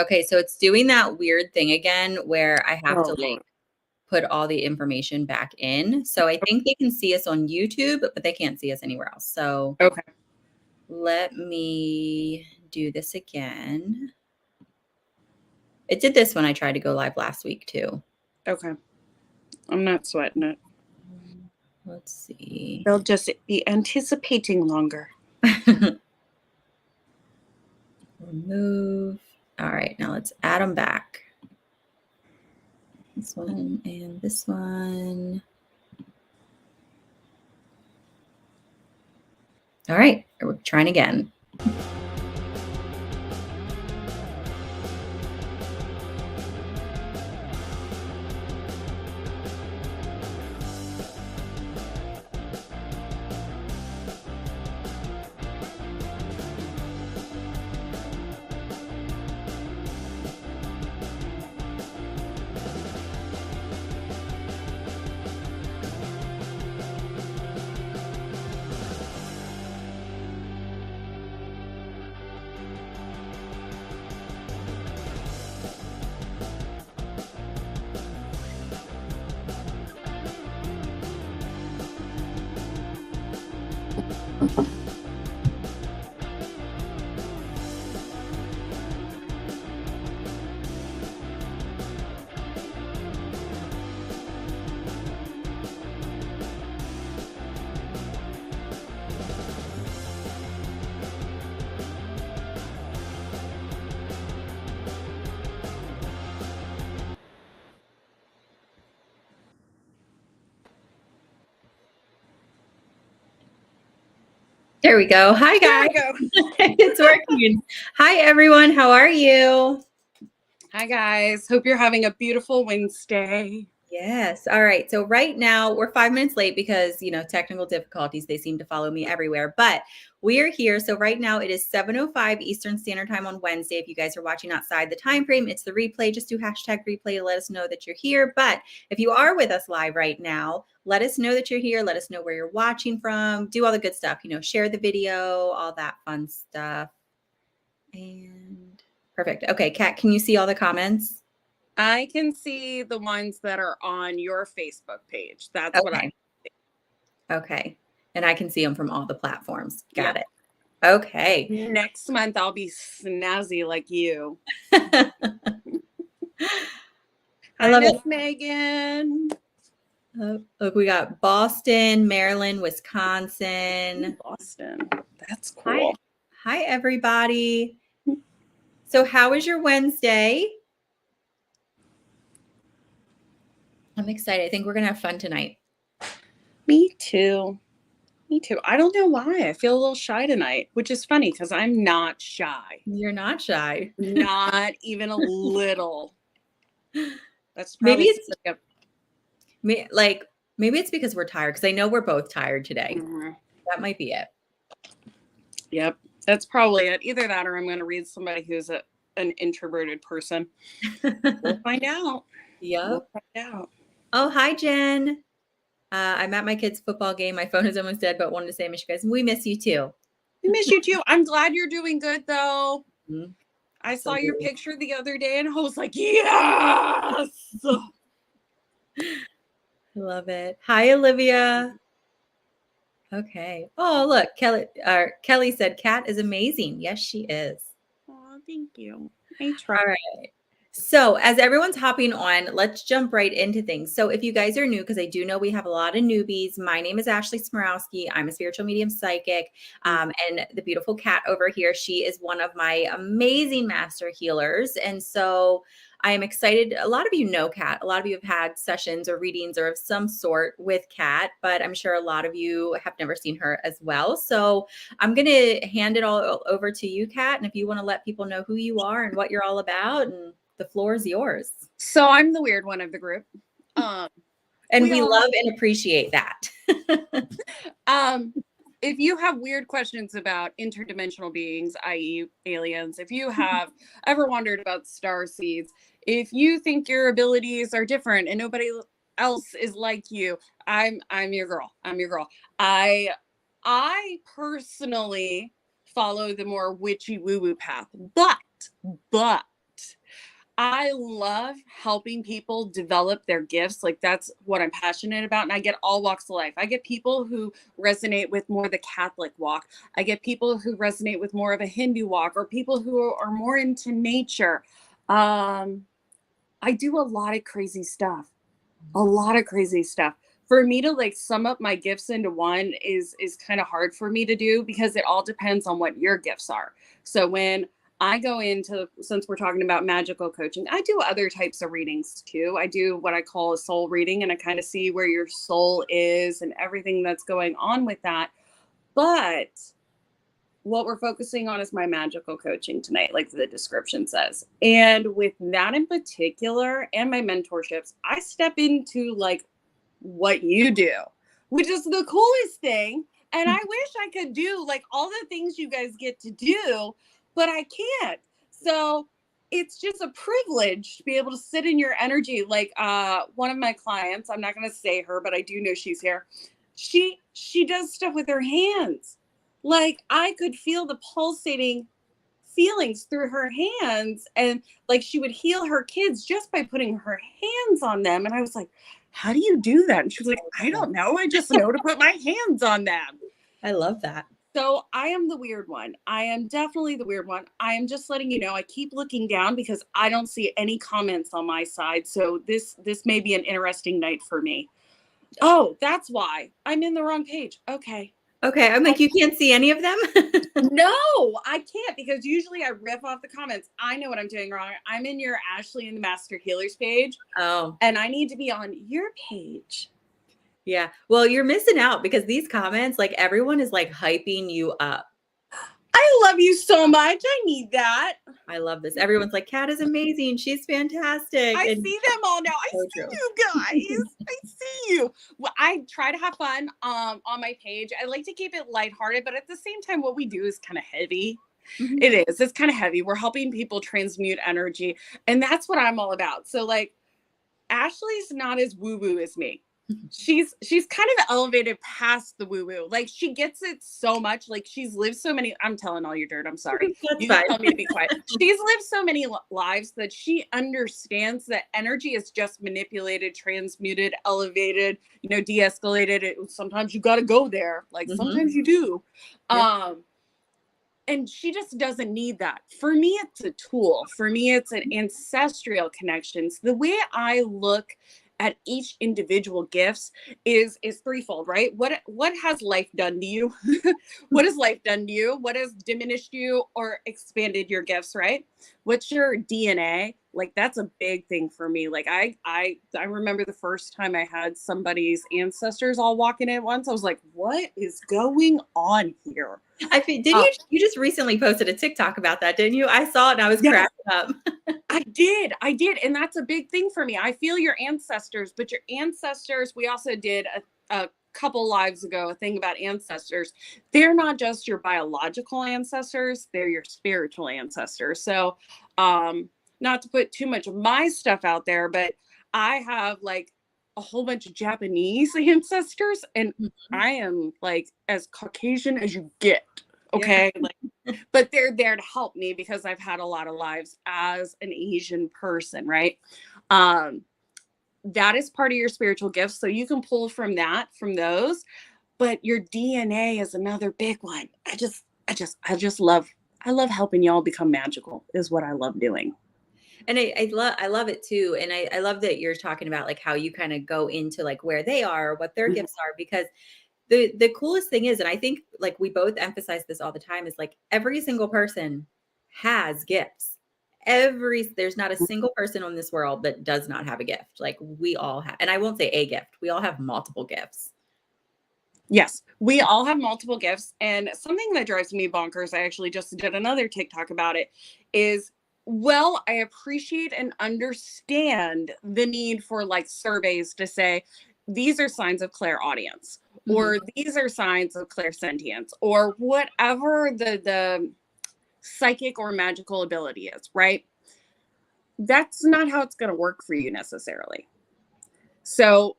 Okay, so it's doing that weird thing again where I have to Lord. put all the information back in. So I think they can see us on YouTube, but they can't see us anywhere else. So Okay. let me do this again. It did this when I tried to go live last week too. Okay. I'm not sweating it. Let's see. They'll just be anticipating longer. Remove. All right, now let's add them back. This one and this one. All right, we're trying again. There we go. Hi, guys. There we go. It's working. Hi, everyone. How are you? Hi, guys. Hope you're having a beautiful Wednesday. Yes. All right. So right now we're 5 minutes late because, technical difficulties, they seem to follow me everywhere, but we are here. So right now it is 7:05 Eastern Standard Time on Wednesday. If you guys are watching outside the time frame, it's the replay. Just do #replay to let us know that you're here. But if you are with us live right now, let us know that you're here. Let us know where you're watching from. Do all the good stuff, share the video, all that fun stuff. And perfect. Okay, Kat, can you see all the comments? I can see the ones that are on your Facebook page. That's what I see. Okay. And I can see them from all the platforms. Got it. Okay. Next month, I'll be snazzy like you. I love it. Megan. Look, we got Boston, Maryland, Wisconsin. Boston. That's cool. Hi, everybody. So how was your Wednesday? I'm excited. I think we're going to have fun tonight. Me too. I don't know why. I feel a little shy tonight, which is funny because I'm not shy. You're not shy. Not even a little. That's maybe probably maybe it's because we're tired, because I know we're both tired today. Mm-hmm. That might be it. Yep. That's probably it. Either that or I'm going to read somebody who's an introverted person. We'll find out. Yep. We'll find out. Oh, hi, Jen. I'm at my kid's football game. My phone is almost dead, but wanted to say I miss you guys. We miss you too. We miss you too. I'm glad you're doing good, though. Mm-hmm. I saw your picture the other day and I was like, yes. Love it. Hi, Olivia. Okay. Oh, look, Kelly said Kat is amazing. Yes, she is. Oh, thank you. I try. All right. So as everyone's hopping on, let's jump right into things. So if you guys are new, because I do know we have a lot of newbies, my name is Ashley Smarowsky. I'm a spiritual medium psychic. And the beautiful Kat over here, she is one of my amazing master healers. And so I am excited. A lot of you know Kat. A lot of you have had sessions or readings or of some sort with Kat, but I'm sure a lot of you have never seen her as well. So I'm going to hand it all over to you, Kat. And if you want to let people know who you are and what you're all about, and the floor is yours. So I'm the weird one of the group. And we love and appreciate that. If you have weird questions about interdimensional beings, i.e. aliens, if you have ever wondered about star seeds, if you think your abilities are different and nobody else is like you, I'm your girl. I'm your girl. I personally follow the more witchy woo-woo path, but I love helping people develop their gifts. Like that's what I'm passionate about. And I get all walks of life. I get people who resonate with more the Catholic walk. I get people who resonate with more of a Hindu walk, or people who are more into nature. I do a lot of crazy stuff. A lot of crazy stuff. For me to like sum up my gifts into one is kind of hard for me to do, because it all depends on what your gifts are. So when I go into, since we're talking about magical coaching, I do other types of readings too. I do what I call a soul reading, and I kind of see where your soul is and everything that's going on with that. But what we're focusing on is my magical coaching tonight, like the description says. And with that in particular, and my mentorships, I step into like what you do, which is the coolest thing. And I wish I could do like all the things you guys get to do, but I can't. So it's just a privilege to be able to sit in your energy. Like one of my clients, I'm not going to say her, but I do know she's here. She does stuff with her hands. Like I could feel the pulsating feelings through her hands, and like she would heal her kids just by putting her hands on them. And I was like, how do you do that? And she was like, I don't know, I just know to put my hands on them. I love that. So I am the weird one. I am definitely the weird one. I am just letting you know, I keep looking down because I don't see any comments on my side. So this may be an interesting night for me. Oh, that's why I'm in the wrong page. Okay. Okay, I'm like, you can't see any of them? No, I can't, because usually I riff off the comments. I know what I'm doing wrong. I'm in your Ashley and the Master Healers page. Oh, and I need to be on your page. yeah. Well, you're missing out because these comments, like everyone is like hyping you up. I love you so much. I need that. I love this. Everyone's like, Kat is amazing. She's fantastic. I And see them all now. I so see true. you guys. I see you. Well, I try to have fun on my page. I like to keep it lighthearted, but at the same time, what we do is kind of heavy. Mhm. It is. It's kind of heavy. We're helping people transmute energy, and that's what I'm all about. So like, Ashley's not as woo-woo as me. She's kind of elevated past the woo-woo. Like she gets it so much. Like she's lived so many. I'm telling all your dirt. I'm sorry. That's You can fine. tell me to be quiet. She's lived so many lives that she understands that energy is just manipulated, transmuted, elevated, de-escalated. Sometimes you got to go there. Like sometimes you do. Yeah. And she just doesn't need that. For me, it's a tool. For me, it's an ancestral connections. The way I look at each individual gifts is threefold, right? What has life done to you? What has life done to you? What has diminished you or expanded your gifts, right? What's your DNA? Like that's a big thing for me. Like I remember the first time I had somebody's ancestors all walking in at once. I was like, what is going on here? Didn't you just recently posted a TikTok about that, didn't you? I saw it and I was cracking up. I did. And that's a big thing for me. I feel your ancestors, but your ancestors, we also did a couple lives ago, a thing about ancestors. They're not just your biological ancestors, they're your spiritual ancestors. So, not to put too much of my stuff out there, but I have like a whole bunch of Japanese ancestors, and I am like as Caucasian as you get. Okay. Yeah. Like, but they're there to help me because I've had a lot of lives as an Asian person, right? That is part of your spiritual gifts. So you can pull from those, but your DNA is another big one. I love helping y'all become magical is what I love doing. And I love it too. And I love that you're talking about like how you kind of go into like where they are, what their gifts are, because the coolest thing is, and I think like we both emphasize this all the time, is like every single person has gifts. There's not a single person on this world that does not have a gift. Like we all have, and I won't say a gift, we all have multiple gifts. Yes, we all have multiple gifts. And something that drives me bonkers, I actually just did another TikTok about it, is well, I appreciate and understand the need for like surveys to say, these are signs of clairaudience, or these are signs of clairsentience, or whatever the psychic or magical ability is, right? That's not how it's going to work for you necessarily. So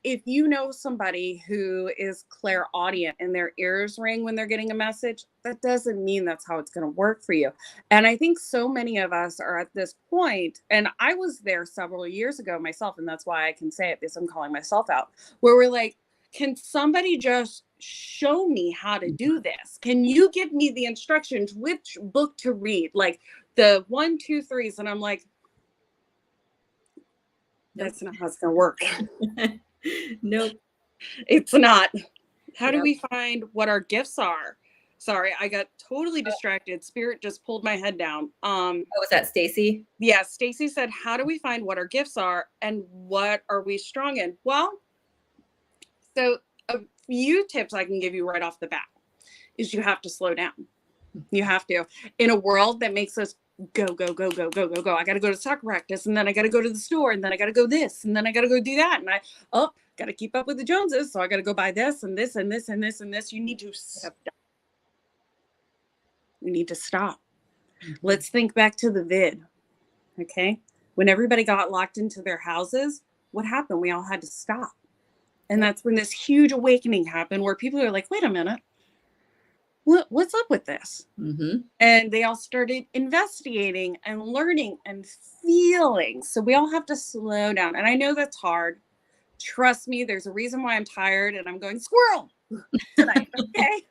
if you know somebody who is clairaudient and their ears ring when they're getting a message, that doesn't mean that's how it's going to work for you. And I think so many of us are at this point, and I was there several years ago myself, and that's why I can say it because I'm calling myself out, where we're like, can somebody just show me how to do this? Can you give me the instructions, which book to read? Like the 1, 2, 3s. And I'm like, that's not how it's going to work. Nope. It's not. How do Yep. we find what our gifts are? Sorry, I got totally distracted. Spirit just pulled my head down. Oh, was that Stacy? Yeah, Stacy said, how do we find what our gifts are and what are we strong in? Well, so a few tips I can give you right off the bat is you have to slow down. You have to. In a world that makes us go, go, go, go, go, go, go. I got to go to soccer practice, and then I got to go to the store, and then I got to go this, and then I got to go do that. And I, got to keep up with the Joneses. So I got to go buy this and this and this and this and this. You need to stop. You need to stop. Let's think back to the vid. Okay. When everybody got locked into their houses, what happened? We all had to stop. And that's when this huge awakening happened where people are like, wait a minute. What's up with this? Mm-hmm. And they all started investigating and learning and feeling. So we all have to slow down. And I know that's hard. Trust me, there's a reason why I'm tired and I'm going squirrel tonight, okay?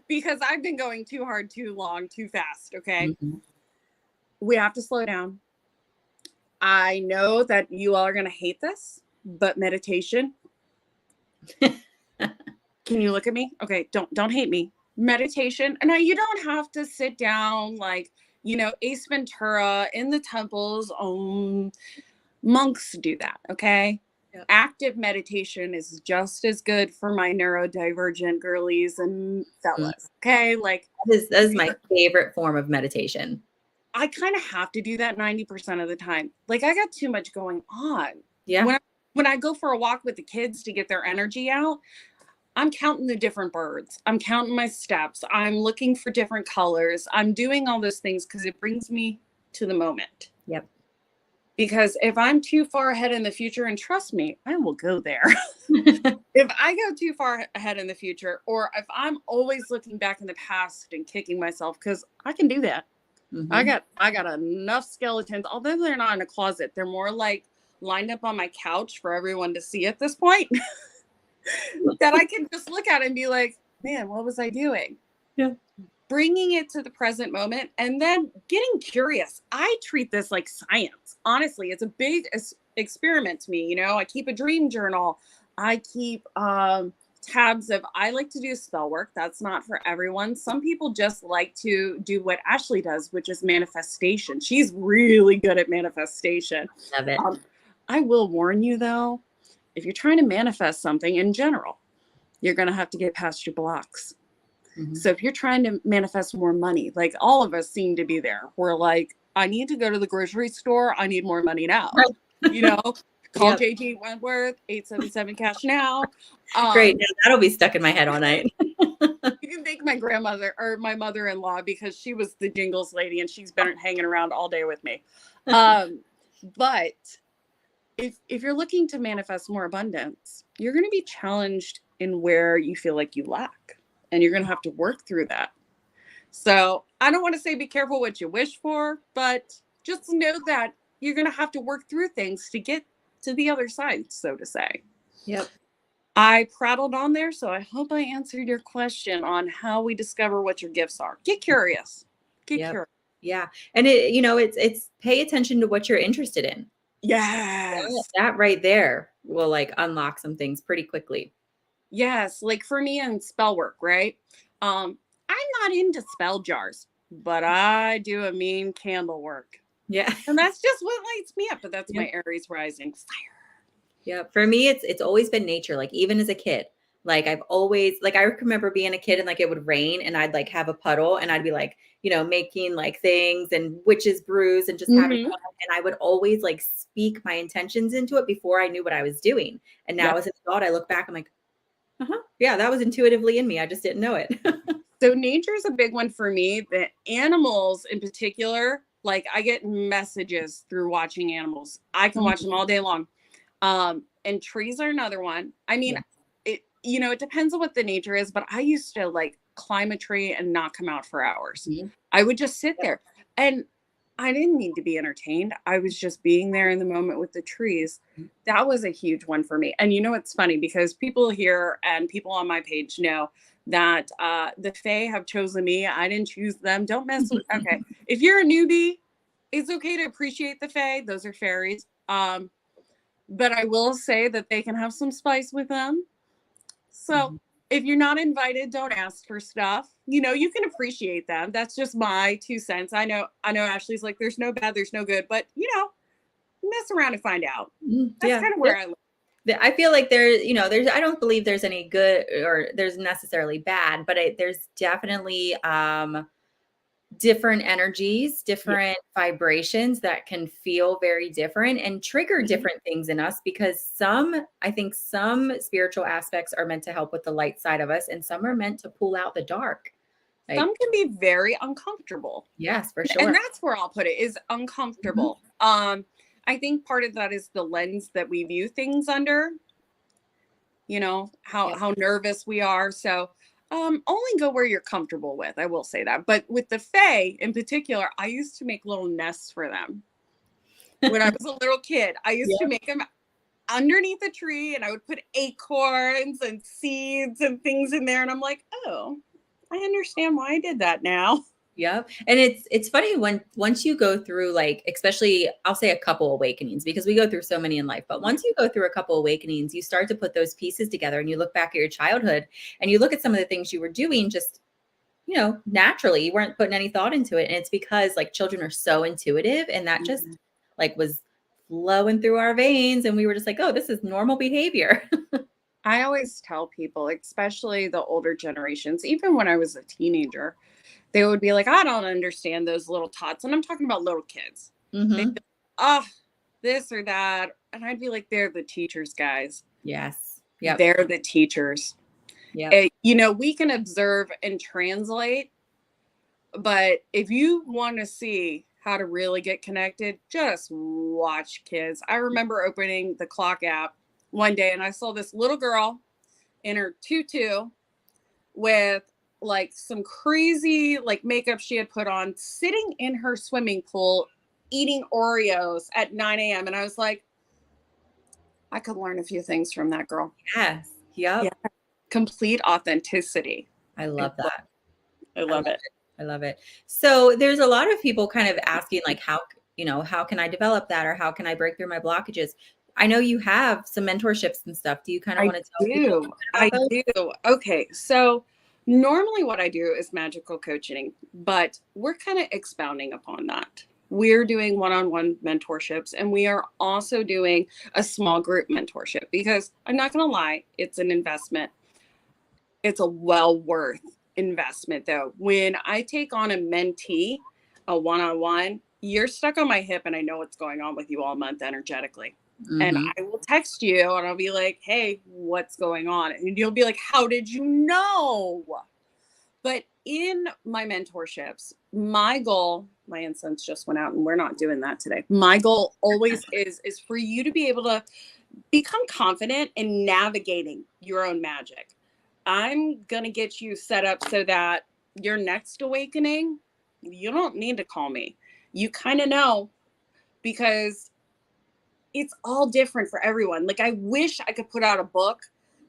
Because I've been going too hard, too long, too fast, okay? Mm-hmm. We have to slow down. I know that you all are going to hate this, but meditation. Can you look at me? Okay, don't hate me. Meditation. And now you don't have to sit down like, Ace Ventura in the temples. Monks do that, okay? Yep. Active meditation is just as good for my neurodivergent girlies and fellas, okay? Like that is my favorite form of meditation. I kind of have to do that 90% of the time. Like I got too much going on. Yeah. When I go for a walk with the kids to get their energy out, I'm counting the different birds. I'm counting my steps. I'm looking for different colors. I'm doing all those things because it brings me to the moment. Yep. Because if I'm too far ahead in the future, and trust me, I will go there. If I go too far ahead in the future, or if I'm always looking back in the past and kicking myself, because I can do that. Mm-hmm. I got enough skeletons, although they're not in a closet. They're more like lined up on my couch for everyone to see at this point. That I can just look at it and be like, man, what was I doing? Yeah. Bringing it to the present moment and then getting curious. I treat this like science. Honestly, it's a big experiment to me. I keep a dream journal. I keep tabs of, I like to do spell work. That's not for everyone. Some people just like to do what Ashley does, which is manifestation. She's really good at manifestation. Love it. I will warn you though, if you're trying to manifest something in general, you're going to have to get past your blocks. Mm-hmm. So if you're trying to manifest more money, like all of us seem to be there, we're like, I need to go to the grocery store. I need more money now. Call yep. JG Wentworth, 877 cash now. Great. Now that'll be stuck in my head all night. You can thank my grandmother or my mother-in-law because she was the jingles lady and she's been hanging around all day with me. But if you're looking to manifest more abundance, you're going to be challenged in where you feel like you lack, and you're going to have to work through that. So I don't want to say be careful what you wish for, but just know that you're going to have to work through things to get to the other side, so to say. Yep. I prattled on there, so I hope I answered your question on how we discover what your gifts are. Get curious. Get curious. Yeah. And it's pay attention to what you're interested in. Yes. That right there will unlock some things pretty quickly. Yes. Like for me in spell work, right? I'm not into spell jars, but I do a mean candle work. Yeah. And that's just what lights me up. But that's my Aries rising fire. Yeah. For me, it's always been nature. Like even as a kid, I've always, I remember being a kid and it would rain and I'd have a puddle and I'd be making things and witch's brews and just having fun. And I would always speak my intentions into it before I knew what I was doing. And now as an adult, I look back, I'm like, yeah, that was intuitively in me. I just didn't know it. So nature is a big one for me. The animals in particular, I get messages through watching animals. I can watch them all day long. and trees are another one. I mean, Yeah. it depends on what the nature is, but I used to like climb a tree and not come out for hours. Mhm. I would just sit Yep. there, and I didn't need to be entertained. I was just being there in the moment with the trees. That was a huge one for me. And it's funny because people here and people on my page know that the Fae have chosen me. I didn't choose them. Don't mess with. Okay, if you're a newbie, it's okay to appreciate the Fae. Those are fairies. But I will say that they can have some spice with them. So Mhm. if you're not invited, don't ask for stuff. You can appreciate them. That's just my 2 cents. I know Ashley's like, there's no bad, there's no good, but mess around and find out. That's Yeah. kind of Yep. where I live. I feel like I don't believe there's any good or there's necessarily bad, but there's definitely different energies, Yeah. different vibrations that can feel very different and trigger Mhm. different things in us because I think some spiritual aspects are meant to help with the light side of us and some are meant to pull out the dark. Like, Some can be very uncomfortable. yes, for And sure. that's where I'll put it is Mhm. uncomfortable. I think part of that is the lens that we view things under, how Yep. how nervous we are. So only go where you're comfortable with. I will say that. But with the Fae in particular, I used to make little nests for them. When I was a little kid, I used to Yep. make them underneath a tree and I would put acorns and seeds and things in there. And I'm like, oh, I understand why I did that now. Yep. And it's funny when once you go through like especially I'll say a couple awakenings because we go through so many in life, but once you go through a couple awakenings, you start to put those pieces together and you look back at your childhood and you look at some of the things you were doing just naturally. You weren't putting any thought into it. And it's because like children are so intuitive and that just Mhm. like was flowing through our veins and we were just like, "Oh, this is normal behavior." I always tell people, especially the older generations, even when I was a teenager, they would be like, I don't understand those little tots. And I'm talking about little kids. They'd Mhm. be, oh, this or that. And I'd be like, they're the teachers, guys. Yes. Yep. They're the teachers. Yep. We can observe and translate, but if you want to see how to really get connected, just watch kids. I remember opening the clock app one day and I saw this little girl in her tutu with like some crazy like makeup she had put on sitting in her swimming pool eating Oreos at 9 a.m. And I was like, I could learn a few things from that girl. Yes. Yeah. Yep. Complete authenticity. I I love love, that. I I love love it. it. I love it. So there's a lot of people kind of asking like how can I develop that or how can I break through my blockages? I know you have some mentorships and stuff. Do you kind of I want to tell people a do. little bit I about those? do. Okay. So normally what I do is magical coaching, but we're kind of expounding upon that. We're doing one on one mentorships and we are also doing a small group mentorship because I'm not going to lie, it's an investment. It's a well worth investment though. When I take on a mentee, a one on one, you're stuck on my hip and I know what's going on with you all month energetically. And Mhm. I will text you and I'll be like, hey, what's going on? And you'll be like, how did you know? But in my mentorships, my goal, my incense just went out and we're not doing that today. My goal always is for you to be able to become confident in navigating your own magic. I'm going to get you set up so that your next awakening, you don't need to call me. You kind of know because it's all different for everyone. Like, I wish I could put out a book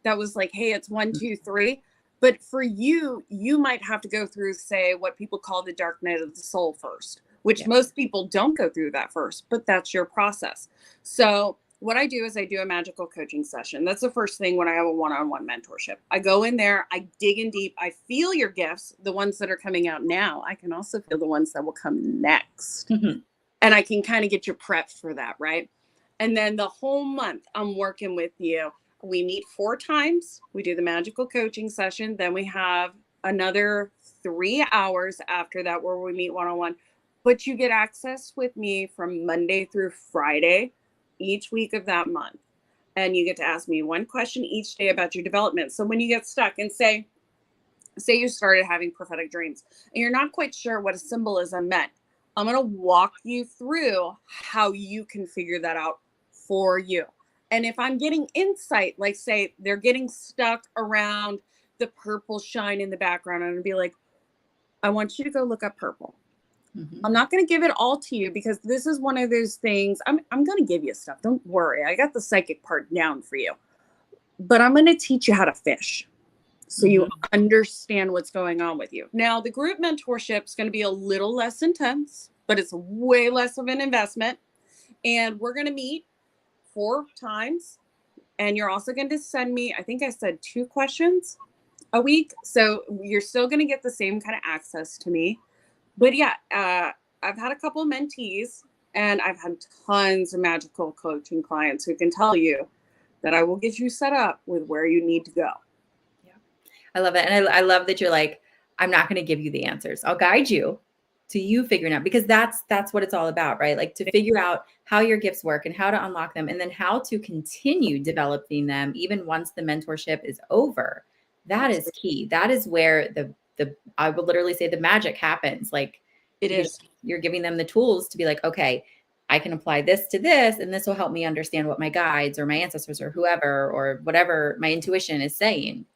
that was like, hey, it's one, two, three. But for you, you might have to go through, say, what people call the dark night of the soul first, which Yeah. most people don't go through that first, but that's your process. So, what I do is I do a magical coaching session. That's the first thing when I have a one on one mentorship. I go in there, I dig in deep, I feel your gifts, the ones that are coming out now. I can also feel the ones that will come next. Mhm. And I can kind of get you prepped for that, right? And then the whole month I'm working with you. We meet 4 times. We do the magical coaching session. Then we have another 3 hours after that where we meet one on one. But you get access with me from Monday through Friday, each week of that month. And you get to ask me one question each day about your development. So when you get stuck and say you started having prophetic dreams and you're not quite sure what a symbolism meant, I'm going to walk you through how you can figure that out for you. And if I'm getting insight, like say they're getting stuck around the purple shine in the background, I'm gonna be like, I want you to go look up purple. Mhm. I'm not going to give it all to you because this is one of those things. I'm going to give you stuff. Don't worry. I got the psychic part down for you. But I'm going to teach you how to fish so you Mhm. understand what's going on with you. Now, the group mentorship is going to be a little less intense, but it's way less of an investment. And we're going to meet 4 times. And you're also going to send me, I think I said 2 questions a week. So you're still going to get the same kind of access to me. But yeah, I've had a couple of mentees and I've had tons of magical coaching clients who can tell you that I will get you set up with where you need to go. Yeah. I love it. And I love that you're like, I'm not going to give you the answers. I'll guide you to you figuring out, because that's what it's all about, right? Like to figure out how your gifts work and how to unlock them, and then how to continue developing them even once the mentorship is over. That is Absolutely. key. That is where the I would literally say the magic happens. Like, It because is. you're giving them the tools to be like, okay, I can apply this to this, and this will help me understand what my guides or my ancestors or whoever or whatever my intuition is saying.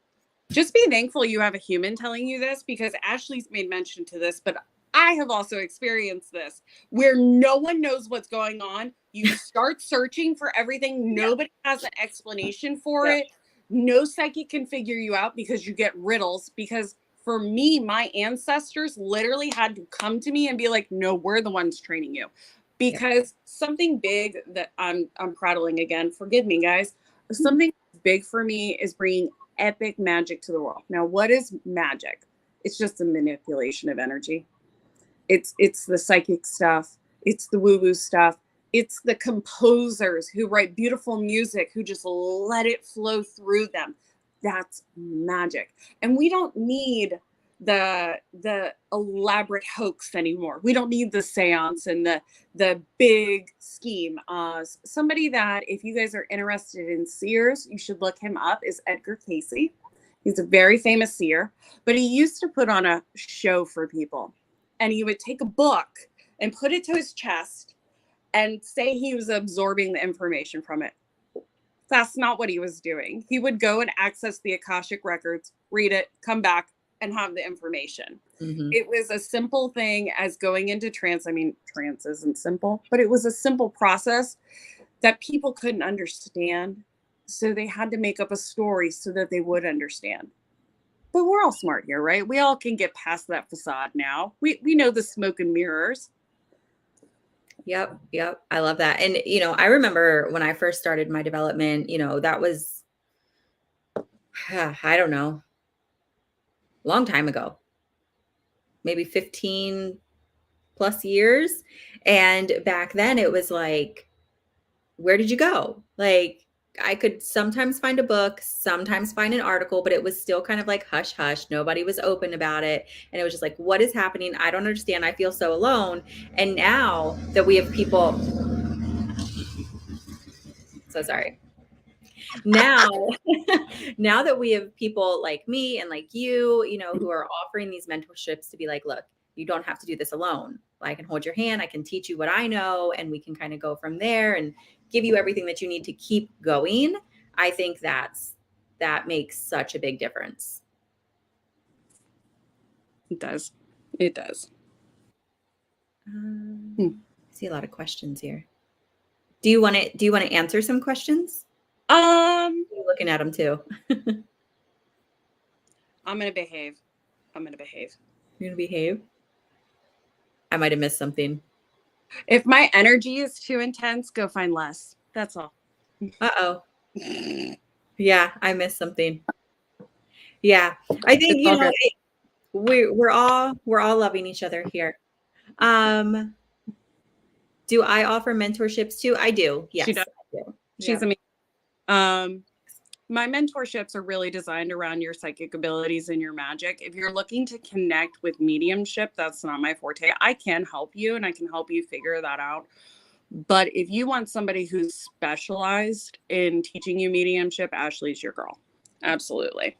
Just be thankful you have a human telling you this, because Ashley's made mention to this, but I have also experienced this where no one knows what's going on. You start searching for everything, Yeah. nobody has an explanation for Yep. it. No psychic can figure you out because you get riddles. Because for me, my ancestors literally had to come to me and be like, no, we're the ones training you. Yep. Because something big that I'm prattling again, forgive me guys, something big for me is bringing epic magic to the world. Now, what is magic? It's just a manipulation of energy. It's the psychic stuff. It's the woo-woo stuff. It's the composers who write beautiful music who just let it flow through them. That's magic. And we don't need the elaborate hoax anymore. We don't need the seance and the big scheme. Somebody that, if you guys are interested in seers, you should look him up, is Edgar Casey. He's a very famous seer, but he used to put on a show for people. And he would take a book and put it to his chest and say he was absorbing the information from it. That's not what he was doing. He would go and access the Akashic records, read it, come back, and have the information. Mhm. It was a simple thing as going into trance. I mean, trance isn't simple, but it was a simple process that people couldn't understand. So they had to make up a story so that they would understand. But we're all smart here, right? We all can get past that facade now. We know the smoke and mirrors. Yep, yep. I love that. And I remember when I first started my development, that was I don't know, long time ago. Maybe 15 plus years. And back then it was like, where did you go? Like, I could sometimes find a book, sometimes find an article, but it was still kind of like hush hush. Nobody was open about it. And it was just like, what is happening? I don't understand. I feel so alone. And now that we have people, so sorry. Now, now that we have people like me and like you, who are offering these mentorships to be like, look, you don't have to do this alone. I can hold your hand. I can teach you what I know, and we can kind of go from there and give you everything that you need to keep going. I think that makes such a big difference. It does. It does. Hmm. I see a lot of questions here. Do you want to answer some questions? Um, You're looking at them too. I'm gonna behave. I'm gonna behave. You're gonna behave. I might have missed something. If my energy is too intense, go find less. That's all. Uh-oh. Yeah, I missed something. Yeah. I think, It's all good. we're all loving each other here. Um, do I offer mentorships too? I do. She Yes, does. I do. She's Yeah. amazing. My mentorships are really designed around your psychic abilities and your magic. If you're looking to connect with mediumship, that's not my forte. I can help you and I can help you figure that out. But if you want somebody who's specialized in teaching you mediumship, Ashley's your girl. Absolutely.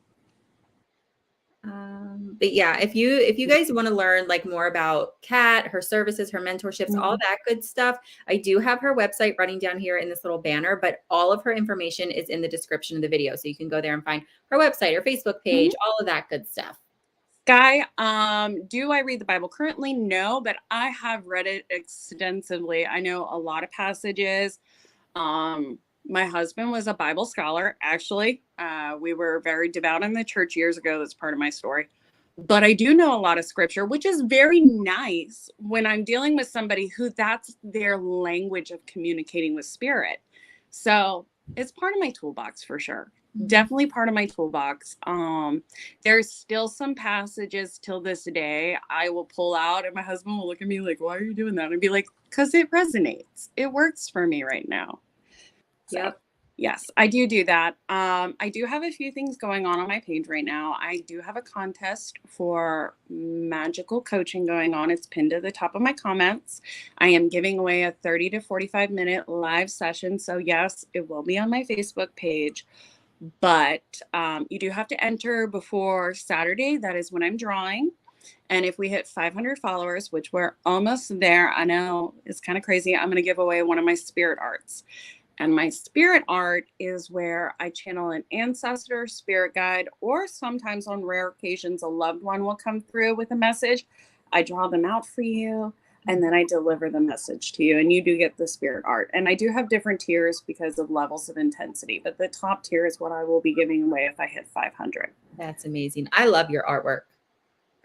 But yeah, if you guys want to learn like more about Kat, her services, her mentorships, all that good stuff, I do have her website running down here in this little banner, but all of her information is in the description of the video. So you can go there and find her website, her Facebook page, all of that good stuff. Sky, do I read the Bible currently? No, but I have read it extensively. I know a lot of passages. My husband was a Bible scholar, actually. We were very devout in the church years ago. That's part of my story. But I do know a lot of scripture, which is very nice when I'm dealing with somebody who that's their language of communicating with spirit. So it's part of my toolbox for sure. Definitely part of my toolbox. There's still some passages till this day I will pull out, and my husband will look at me like, "Why are you doing that?" And I'd be like, "Because it resonates. It works for me right now." So, Yep. yes, I do that. I do have a few things going on my page right now. I do have a contest for magical coaching going on. It's pinned at the top of my comments. I am giving away a 30 to 45-minute live session. So yes, it will be on my Facebook page, but you do have to enter before Saturday. That is when I'm drawing. And if we hit 500 followers, which we're almost there, I know it's kind of crazy, I'm going to give away one of my spirit arts. And my spirit art is where I channel an ancestor, spirit guide, or sometimes on rare occasions, a loved one will come through with a message. I draw them out for you, and then I deliver the message to you, and you do get the spirit art. And I do have different tiers because of levels of intensity, but the top tier is what I will be giving away if I hit 500. That's amazing. I love your artwork.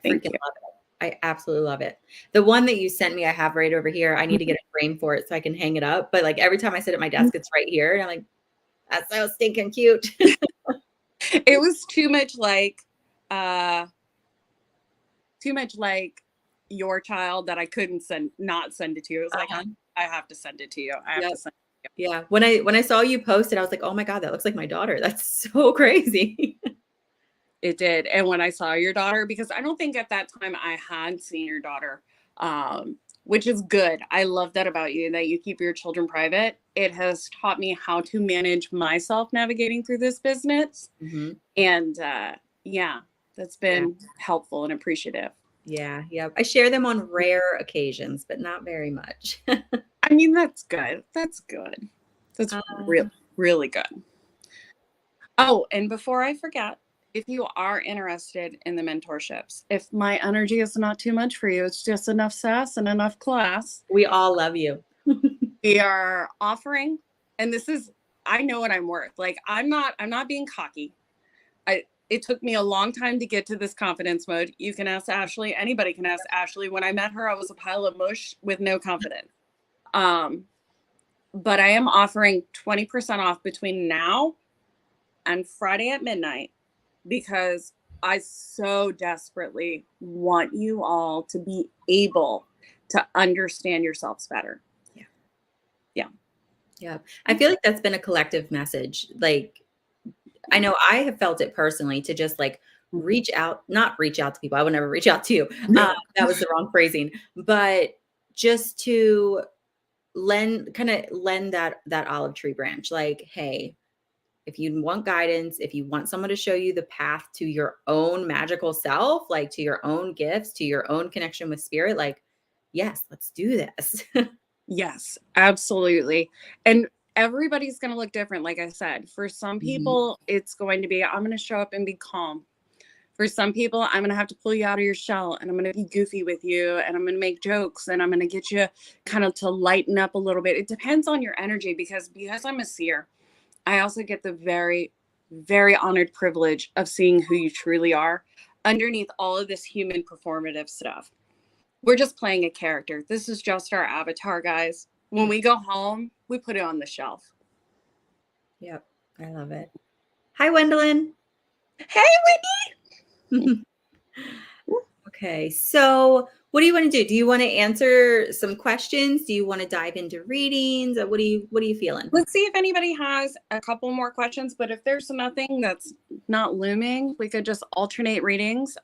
Thank you. Love it. I absolutely love it. The one that you sent me, I have right over here. I need to get a frame for it so I can hang it up. But like every time I sit at my desk, it's right here. And I'm like, that's so stinking cute. It was too much like your child that I couldn't not send it to you. It was like, I have to send it to you. I have to send it to you. Yeah. When I saw you post it, I was like, oh my God, that looks like my daughter. That's so crazy. It did. And when I saw your daughter, because I don't think at that time I had seen your daughter, which is good. I love that about you, that you keep your children private. It has taught me how to manage myself navigating through this business. And yeah, that's been helpful and appreciative. Yeah. I share them on rare occasions, but not very much. I mean, that's good. That's good. That's really, really good. Oh, and before I forget, if you are interested in the mentorships, if my energy is not too much for you, it's just enough sass and enough class. We all love you. We are offering, and this is, I know what I'm worth. Like, I'm not being cocky. It took me a long time to get to this confidence mode. You can ask Ashley. Anybody can ask Ashley. When I met her, I was a pile of mush with no confidence. But I am offering 20% off between now and Friday at midnight, because I so desperately want you all to be able to understand yourselves better. Yeah. I feel like that's been a collective message. Like, I know I have felt it personally to just like not reach out to people. I would never reach out to you. That was the wrong phrasing, but just to lend that olive tree branch. Like, hey, if you want guidance, if you want someone to show you the path to your own magical self, like to your own gifts, to your own connection with spirit, like, yes, let's do this. Yes, absolutely. And everybody's going to look different. Like I said, for some people, it's going to be, I'm going to show up and be calm. For some people, I'm going to have to pull you out of your shell, and I'm going to be goofy with you, and I'm going to make jokes, and I'm going to get you kind of to lighten up a little bit. It depends on your energy, because I'm a seer, I also get the very, very honored privilege of seeing who you truly are underneath all of this human performative stuff. We're just playing a character. This is just our avatar, guys. When we go home, we put it on the shelf. Yep. I love it. Hi, Wendelin. Hey, Wendy. Okay. So what do you want to do? Do you want to answer some questions? Do you want to dive into readings? What are you feeling? Let's see if anybody has a couple more questions, but if there's nothing that's not looming, we could just alternate readings.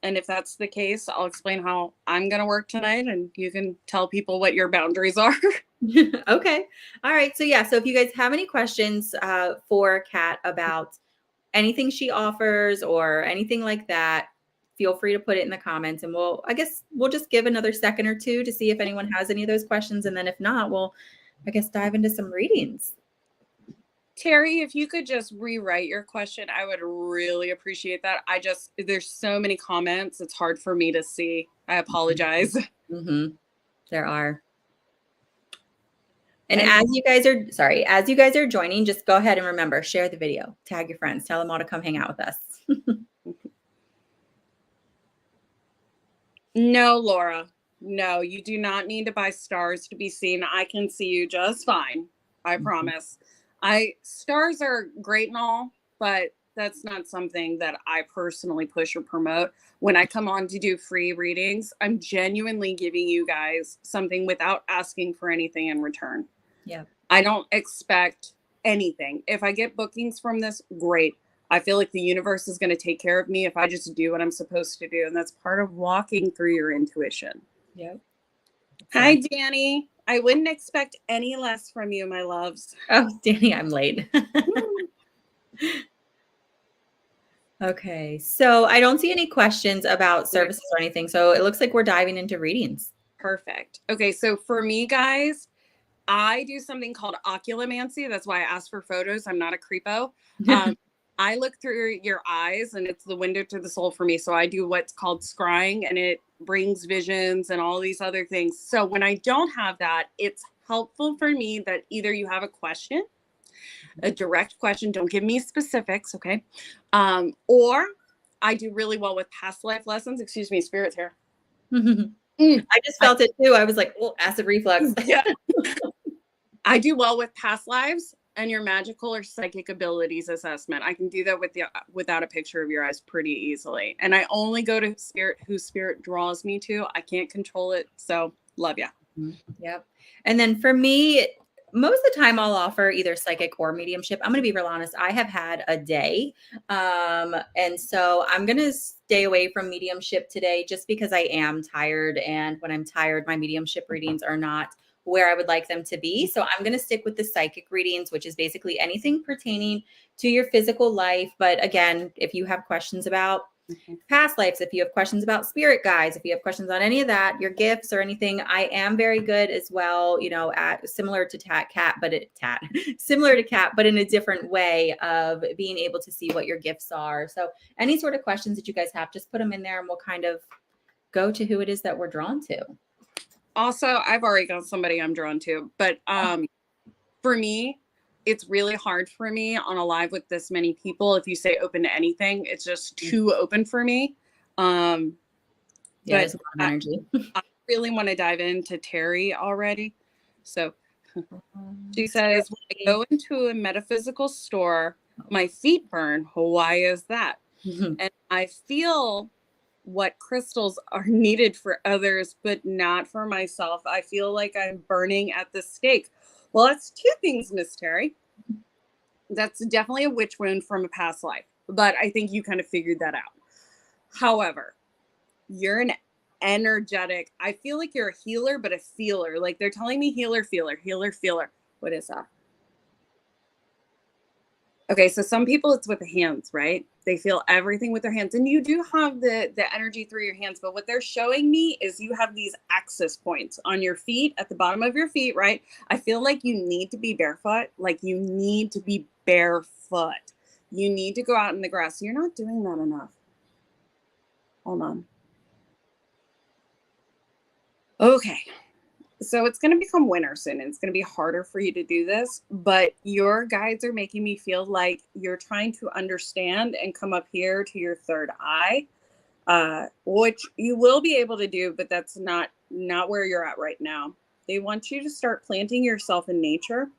And if that's the case, I'll explain how I'm going to work tonight, and you can tell people what your boundaries are. Okay. All right. So yeah. So if you guys have any questions for Kat about anything she offers or anything like that, feel free to put it in the comments, and I guess we'll just give another second or two to see if anyone has any of those questions. And then if not, we'll, I guess, dive into some readings. Terry, if you could just rewrite your question, I would really appreciate that. There's so many comments. It's hard for me to see. I apologize. Mm-hmm. There are. And as you guys are joining, just go ahead and remember, share the video, tag your friends, tell them all to come hang out with us. No, Laura, no, you do not need to buy stars to be seen. I can see you just fine. I promise. Stars are great and all, but that's not something that I personally push or promote. When I come on to do free readings, I'm genuinely giving you guys something without asking for anything in return. Yeah. I don't expect anything. If I get bookings from this, great. I feel like the universe is going to take care of me if I just do what I'm supposed to do. And that's part of walking through your intuition. Yep. Hi, Danny. I wouldn't expect any less from you, my loves. Oh, Danny, I'm late. Okay. So I don't see any questions about services or anything. So it looks like we're diving into readings. Perfect. Okay. So for me, guys, I do something called oculomancy. That's why I asked for photos. I'm not a creepo. I look through your eyes, and it's the window to the soul for me. So I do what's called scrying, and it brings visions and all these other things. So when I don't have that, it's helpful for me that either you have a question, a direct question, don't give me specifics, okay? Or I do really well with past life lessons. Excuse me, spirit's here. I just felt it too. I was like, oh, acid reflux. Yeah. I do well with past lives and your magical or psychic abilities assessment. I can do that without a picture of your eyes pretty easily. And I only go to spirit who spirit draws me to. I can't control it. So love ya. Yep. And then for me, most of the time I'll offer either psychic or mediumship. I'm going to be real honest. I have had a day. And so I'm going to stay away from mediumship today just because I am tired. And when I'm tired, my mediumship readings are not where I would like them to be. So I'm going to stick with the psychic readings, which is basically anything pertaining to your physical life. But again, if you have questions about past lives, if you have questions about spirit guides, if you have questions on any of that, your gifts or anything, I am very good as well, similar to similar to Cat, but in a different way of being able to see what your gifts are. So any sort of questions that you guys have, just put them in there and we'll kind of go to who it is that we're drawn to. Also, I've already got somebody I'm drawn to, but for me, it's really hard for me on a live with this many people. If you say open to anything, it's just too open for me. Yeah, there's a lot of energy. I really want to dive into Terry already. So she says, when I go into a metaphysical store, my feet burn. Why is that? And I feel what crystals are needed for others, but not for myself. I feel like I'm burning at the stake. Well, that's two things, Miss Terry. That's definitely a witch wound from a past life, but I think you kind of figured that out. However, you're an energetic, I feel like you're a healer, but a feeler. Like they're telling me healer, feeler, healer, feeler. What is that? Okay, so some people it's with the hands, right? They feel everything with their hands. And you do have the energy through your hands, but what they're showing me is you have these access points on your feet, at the bottom of your feet, right? I feel like you need to be barefoot. Like you need to be barefoot. You need to go out in the grass. You're not doing that enough. Hold on. Okay. So it's going to become winter soon, and it's going to be harder for you to do this, but your guides are making me feel like you're trying to understand and come up here to your third eye, which you will be able to do, but that's not where you're at right now. They want you to start planting yourself in nature,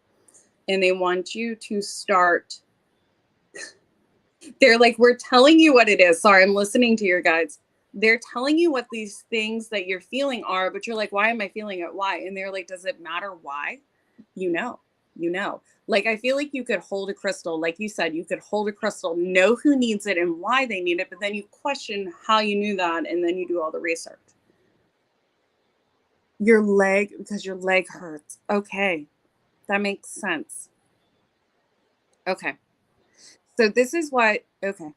and they want you to start. They're like, we're telling you what it is. Sorry, I'm listening to your guides. They're telling you what these things that you're feeling are, but you're like, why am I feeling it? Why? And they're like, does it matter why? You know. Like, I feel like you could hold a crystal. Like you said, you could hold a crystal, know who needs it and why they need it, but then you question how you knew that, and then you do all the research. Your leg, because your leg hurts. Okay. That makes sense. Okay. So this is what, okay.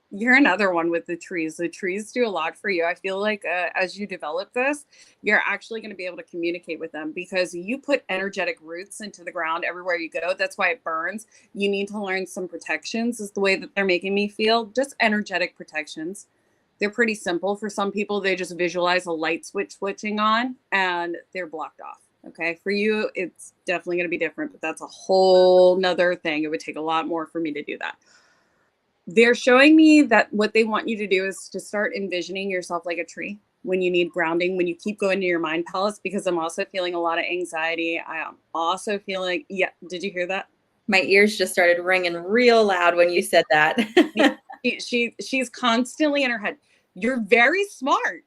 You're another one with the trees. The trees do a lot for you. I feel like as you develop this, you're actually going to be able to communicate with them because you put energetic roots into the ground everywhere you go. That's why it burns. You need to learn some protections, is the way that they're making me feel. Just energetic protections. They're pretty simple. For some people, they just visualize a light switching on and they're blocked off. Okay. For you, it's definitely going to be different, but that's a whole nother thing. It would take a lot more for me to do that. They're showing me that what they want you to do is to start envisioning yourself like a tree when you need grounding, when you keep going to your mind palace, because I'm also feeling a lot of anxiety. I am also feeling, yeah, did you hear that? My ears just started ringing real loud when you said that. She's constantly in her head. You're very smart,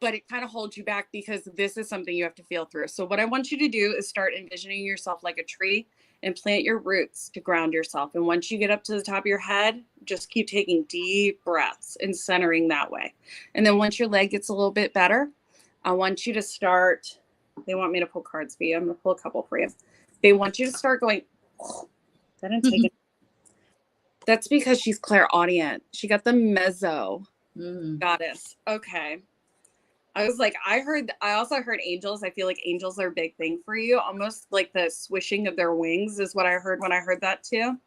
but it kind of holds you back because this is something you have to feel through. So what I want you to do is start envisioning yourself like a tree and plant your roots to ground yourself. And once you get up to the top of your head, just keep taking deep breaths and centering that way. And then once your leg gets a little bit better, I want you to start, they want me to pull cards for you. I'm going to pull a couple for you. They want you to start going, oh, that didn't take it. That's because she's clairaudient. She got the mezzo goddess. Okay. I was like, I also heard angels. I feel like angels are a big thing for you. Almost like the swishing of their wings is what I heard when I heard that too.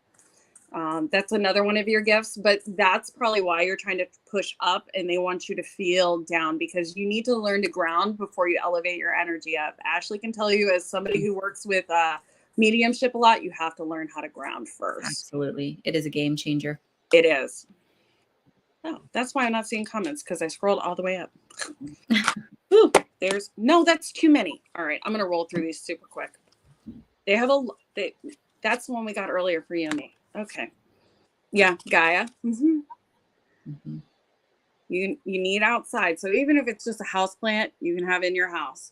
That's another one of your gifts, but that's probably why you're trying to push up and they want you to feel down because you need to learn to ground before you elevate your energy up. Ashley can tell you as somebody who works with mediumship a lot, you have to learn how to ground first. Absolutely. It is a game changer. It is. Oh, that's why I'm not seeing comments because I scrolled all the way up. Ooh, that's too many. All right, I'm gonna roll through these super quick. They have that's the one we got earlier for you and me. Okay. Yeah, Gaia. You need outside. So even if it's just a house plant, you can have in your house.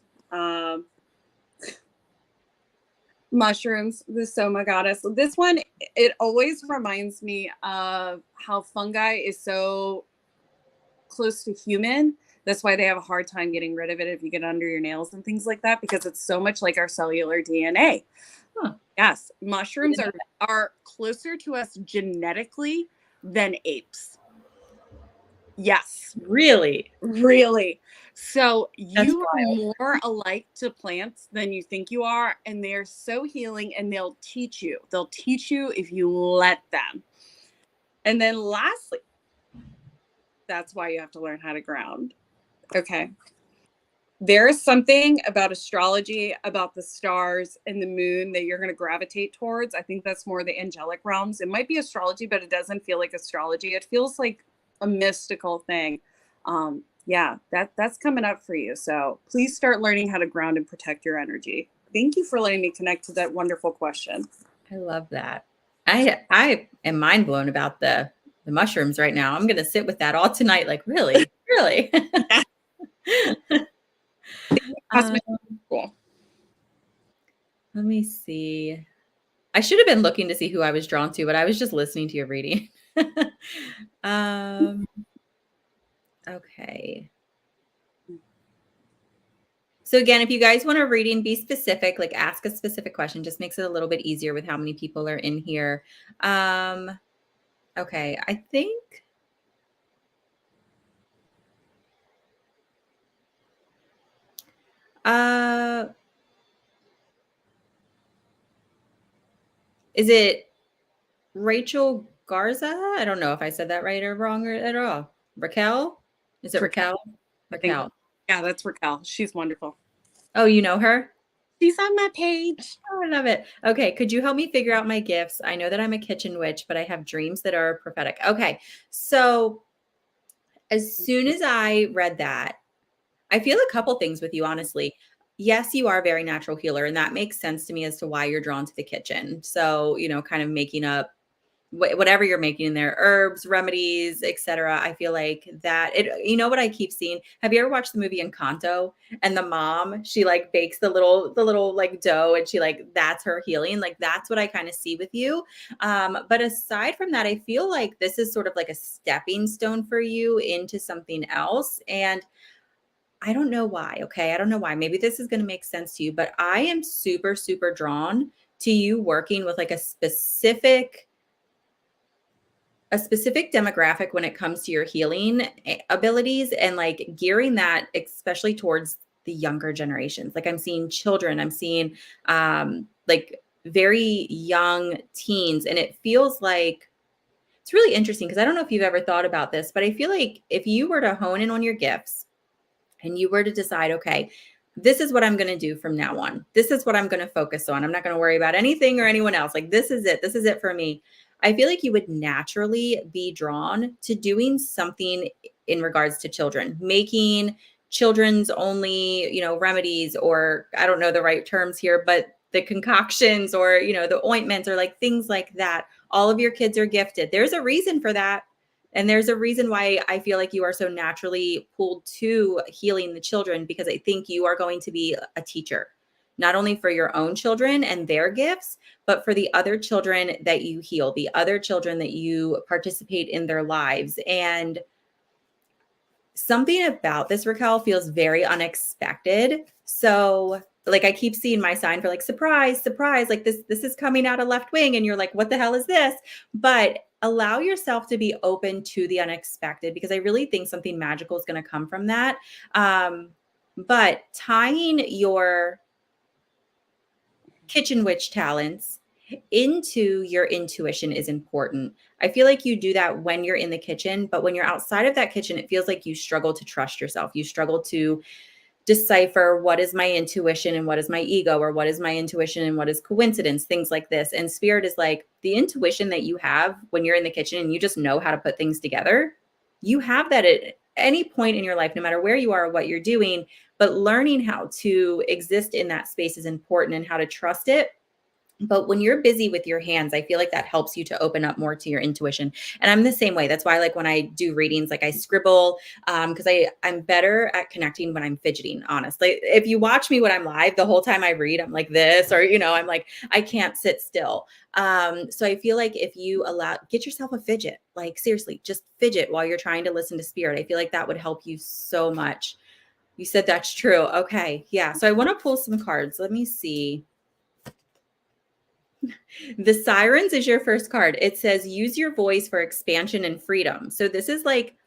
Mushrooms, the Soma goddess. This one, it always reminds me of how fungi is so close to human. That's why they have a hard time getting rid of it if you get under your nails and things like that, because it's so much like our cellular DNA. Huh. Yes, mushrooms are closer to us genetically than apes. Yes. Really? Really. So you are more alike to plants than you think you are, and they're so healing, and they'll teach you. They'll teach you if you let them. And then lastly, that's why you have to learn how to ground. Okay. There is something about astrology, about the stars and the moon that you're going to gravitate towards. I think that's more the angelic realms. It might be astrology, but it doesn't feel like astrology. It feels like a mystical thing. Yeah, that's coming up for you. So please start learning how to ground and protect your energy. Thank you for letting me connect to that wonderful question. I love that. I am mind blown about the mushrooms right now. I'm going to sit with that all tonight. Like, really? Really? Cool. Let me see. I should have been looking to see who I was drawn to, but I was just listening to your reading. Okay. So again, if you guys want a reading, be specific, like ask a specific question, just makes it a little bit easier with how many people are in here. Okay, I think is it Rachel Garza? I don't know if I said that right or wrong or at all. Raquel? Is it Raquel? Raquel. Yeah, that's Raquel. She's wonderful. Oh, you know her? She's on my page. Oh, I love it. Okay. Could you help me figure out my gifts? I know that I'm a kitchen witch, but I have dreams that are prophetic. Okay. So as soon as I read that, I feel a couple things with you, honestly. Yes, you are a very natural healer, and that makes sense to me as to why you're drawn to the kitchen. So, kind of making up whatever you're making in there, herbs, remedies, etc. I feel like that what I keep seeing. Have you ever watched the movie Encanto? And the mom, she like bakes the little like dough, and she like, that's her healing. Like that's what I kind of see with you. But aside from that, I feel like this is sort of like a stepping stone for you into something else. And I don't know why. Okay. I don't know why. Maybe this is going to make sense to you, but I am super, super drawn to you working with like a specific a specific demographic when it comes to your healing abilities, and like gearing that especially towards the younger generations. Like I'm seeing children, I'm seeing like very young teens, and it feels like it's really interesting because I don't know if you've ever thought about this, but I feel like if you were to hone in on your gifts and you were to decide, okay, this is what I'm going to do from now on. This is what I'm going to focus on. I'm not going to worry about anything or anyone else. Like, this is it. This is it for me. I feel like you would naturally be drawn to doing something in regards to children, making children's only, remedies, or I don't know the right terms here, but the concoctions, or, the ointments, or like things like that. All of your kids are gifted. There's a reason for that. And there's a reason why I feel like you are so naturally pulled to healing the children, because I think you are going to be a teacher, not only for your own children and their gifts, but for the other children that you heal, the other children that you participate in their lives. And something about this, Raquel, feels very unexpected. So like I keep seeing my sign for like surprise, surprise, like this is coming out of left wing, and you're like, what the hell is this? But allow yourself to be open to the unexpected, because I really think something magical is going to come from that. But tying your kitchen witch talents into your intuition is important. I feel like you do that when you're in the kitchen, but when you're outside of that kitchen, it feels like you struggle to trust yourself. You struggle to decipher what is my intuition and what is my ego, or what is my intuition and what is coincidence, things like this. And spirit is like, the intuition that you have when you're in the kitchen and you just know how to put things together. You have that at any point in your life, no matter where you are or what you're doing. But learning how to exist in that space is important, and how to trust it. But when you're busy with your hands, I feel like that helps you to open up more to your intuition. And I'm the same way. That's why, like, when I do readings, like I scribble, because I'm better at connecting when I'm fidgeting, honestly. If you watch me when I'm live, the whole time I read, I'm like this, or, I'm like, I can't sit still. So I feel like if you get yourself a fidget, like seriously, just fidget while you're trying to listen to spirit. I feel like that would help you so much. You said that's true. Okay. Yeah. So I want to pull some cards. Let me see. The Sirens is your first card. It says use your voice for expansion and freedom. So this is like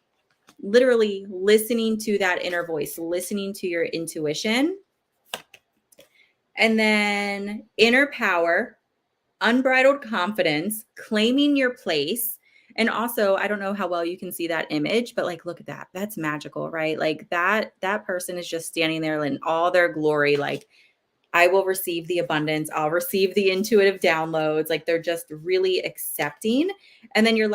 literally listening to that inner voice, listening to your intuition. And then inner power, unbridled confidence, claiming your place. And also, I don't know how well you can see that image, but like, look at that. That's magical, right? Like that person is just standing there in all their glory, like, I will receive the abundance. I'll receive the intuitive downloads. Like, they're just really accepting. And then your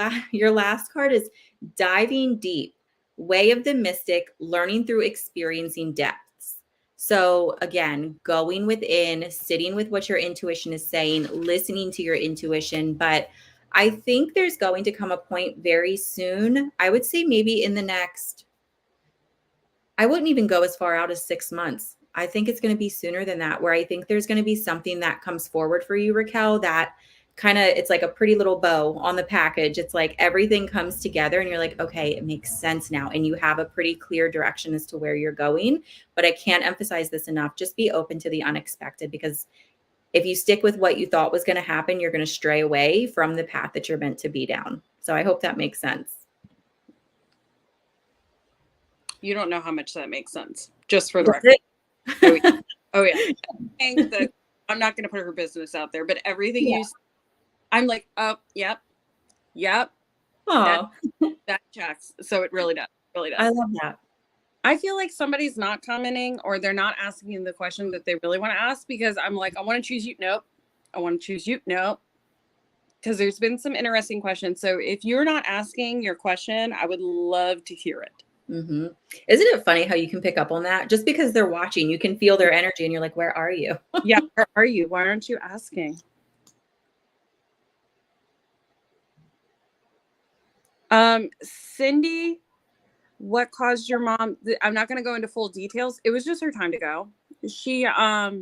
last card is diving deep, way of the mystic, learning through experiencing depths. So again, going within, sitting with what your intuition is saying, listening to your intuition. But I think there's going to come a point very soon. I would say maybe in the next, I wouldn't even go as far out as 6 months. I think it's going to be sooner than that, where I think there's going to be something that comes forward for you, Raquel, that it's like a pretty little bow on the package. It's like everything comes together and you're like, okay, it makes sense now. And you have a pretty clear direction as to where you're going. But I can't emphasize this enough. Just be open to the unexpected, because if you stick with what you thought was going to happen, you're going to stray away from the path that you're meant to be down. So I hope that makes sense. You don't know how much that makes sense. Just for the record. Oh yeah. Oh yeah. I'm not going to put her business out there, but everything you say, I'm like, oh, yep. That checks. So it really does. Really does. I love that. I feel like somebody's not commenting, or they're not asking the question that they really want to ask, because I'm like, I want to choose you. Nope. I want to choose you. Nope. Because there's been some interesting questions. So if you're not asking your question, I would love to hear it. Mm-hmm. Isn't it funny how you can pick up on that? Just because they're watching, you can feel their energy and you're like, where are you? Yeah. Where are you? Why aren't you asking? Cindy, what caused your mom? I'm not going to go into full details. It was just her time to go. She, I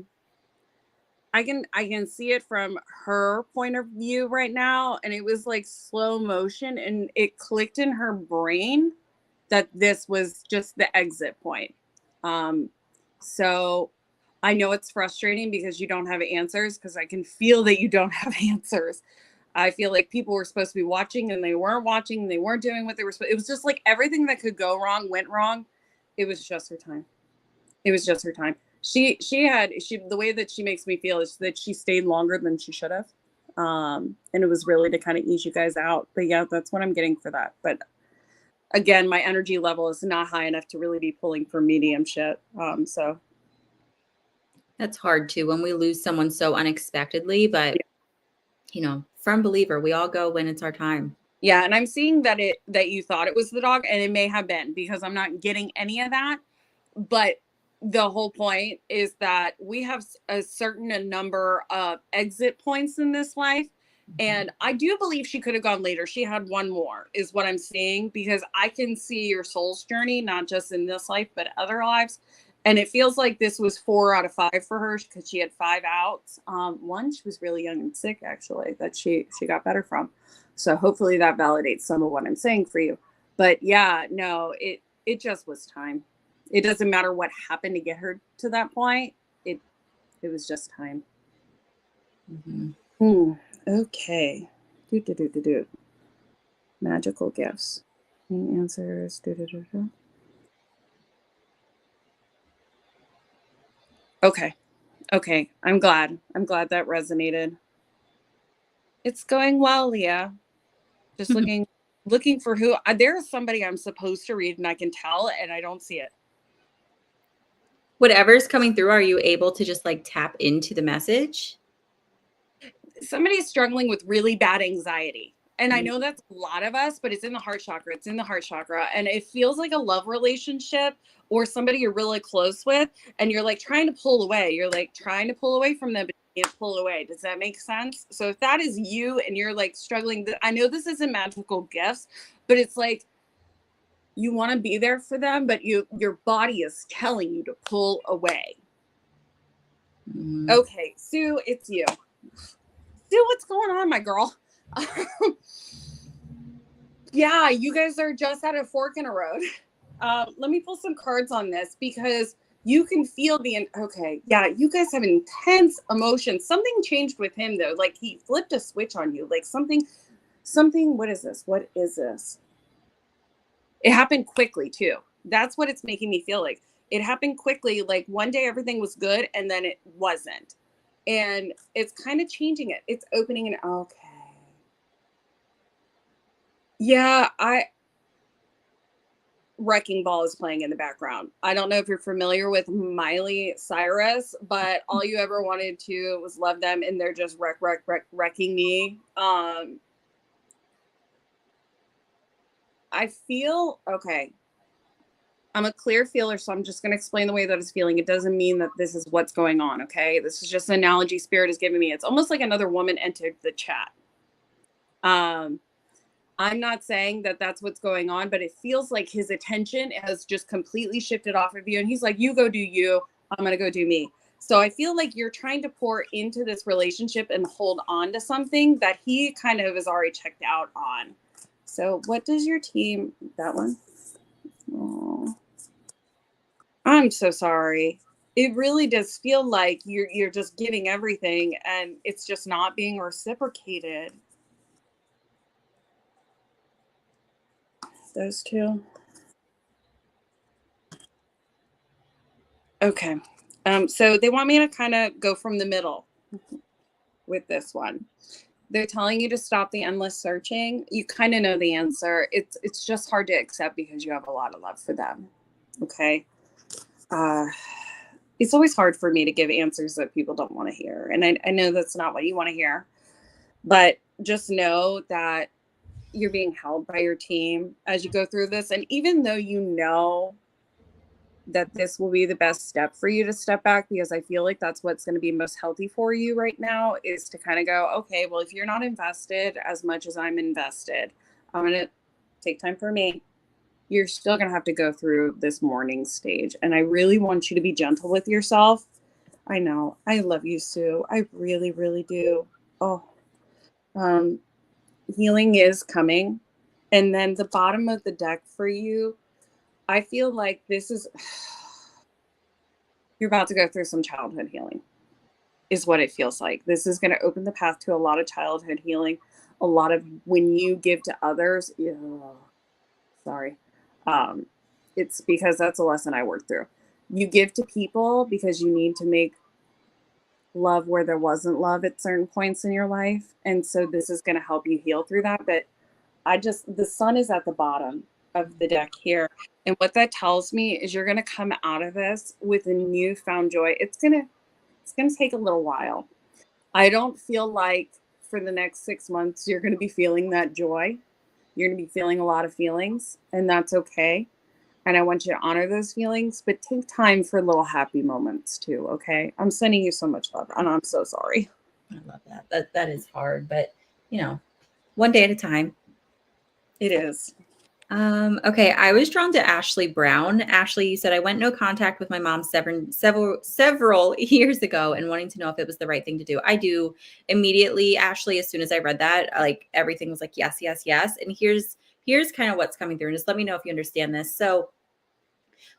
can see it from her point of view right now. And it was like slow motion, and it clicked in her brain that this was just the exit point. So I know it's frustrating because you don't have answers, because I can feel that you don't have answers. I feel like people were supposed to be watching and they weren't watching. They weren't doing what they were supposed. It was just like everything that could go wrong went wrong. It was just her time. It was just her time. She the way that she makes me feel is that she stayed longer than she should have. And it was really to kind of ease you guys out. But yeah, that's what I'm getting for that. But again, my energy level is not high enough to really be pulling for medium shit. So That's hard too when we lose someone so unexpectedly, but yeah. Firm believer, we all go when it's our time. Yeah, and I'm seeing that you thought it was the dog, and it may have been because I'm not getting any of that. But the whole point is that we have a certain number of exit points in this life. And I do believe she could have gone later. She had one more, is what I'm seeing, because I can see your soul's journey, not just in this life, but other lives. And it feels like this was 4 out of 5 for her because she had 5 outs. One, she was really young and sick, actually, that she got better from. So hopefully that validates some of what I'm saying for you. But yeah, no, it just was time. It doesn't matter what happened to get her to that point. It was just time. Mm-hmm. Okay. Do. Magical gifts. Any answers? Do. Okay. Okay. I'm glad. I'm glad that resonated. It's going well, Leah. Just looking for who there is somebody I'm supposed to read and I can tell and I don't see it. Whatever's coming through, are you able to just like tap into the message? Somebody's struggling with really bad anxiety. And I know that's a lot of us, but it's in the heart chakra. It's in the heart chakra. And it feels like a love relationship or somebody you're really close with. And you're like trying to pull away. You're like trying to pull away from them, but you can't pull away. Does that make sense? So if that is you and you're like struggling, I know this isn't magical gifts, but it's like you want to be there for them, but your body is telling you to pull away. Mm-hmm. Okay, Sue, it's you. Sue, what's going on, my girl? Yeah, you guys are just at a fork in a road. Let me pull some cards on this because you can feel okay. Yeah, you guys have intense emotions. Something changed with him though. Like he flipped a switch on you. Like something, what is this? What is this? It happened quickly too. That's what it's making me feel like. It happened quickly. Like one day everything was good and then it wasn't. And it's kind of changing it. It's opening and okay. Yeah, Wrecking Ball is playing in the background. I don't know if you're familiar with Miley Cyrus, but all you ever wanted to was love them, and they're just wrecking me. I feel okay. I'm a clear feeler, so I'm just going to explain the way that it's feeling. It doesn't mean that this is what's going on, okay? This is just an analogy Spirit is giving me. It's almost like another woman entered the chat. I'm not saying that that's what's going on, but it feels like his attention has just completely shifted off of you. And he's like, you go do you, I'm going to go do me. So I feel like you're trying to pour into this relationship and hold on to something that he kind of is already checked out on. So what does your team, that one? Oh, I'm so sorry. It really does feel like you're just giving everything and it's just not being reciprocated. Those two. Okay. So they want me to kind of go from the middle with this one. They're telling you to stop the endless searching. You kind of know the answer. It's just hard to accept because you have a lot of love for them. Okay. It's always hard for me to give answers that people don't want to hear. And I know that's not what you want to hear. But just know that you're being held by your team as you go through this. And even though you know that this will be the best step for you to step back, because I feel like that's what's going to be most healthy for you right now, is to kind of go, okay, well, if you're not invested as much as I'm invested, I'm going to take time for me. You're still going to have to go through this mourning stage. And I really want you to be gentle with yourself. I know. I love you, Sue. I really, really do. Oh, healing is coming. And then the bottom of the deck for you, I feel like this is, you're about to go through some childhood healing. is what it feels like. This is going to open the path to a lot of childhood healing, a lot of when you give to others. Sorry. Um, it's because that's a lesson I worked through. You give to people because you need to make love where there wasn't love at certain points in your life. And so this is going to help you heal through that. But the sun is at the bottom of the deck here. And what that tells me is you're going to come out of this with a newfound joy. It's going to take a little while. I don't feel like for the next 6 months, you're going to be feeling that joy. You're going to be feeling a lot of feelings, and that's okay. And I want you to honor those feelings, but take time for little happy moments too. Okay. I'm sending you so much love, and I'm so sorry. I love that. That is hard, but one day at a time. It is. Okay, I was drawn to Ashley Brown. Ashley, you said I went no contact with my mom several years ago and wanting to know if it was the right thing to do. I do immediately, Ashley, as soon as I read that, like everything was like, yes, yes, yes. And here's kind of what's coming through. And just let me know if you understand this. So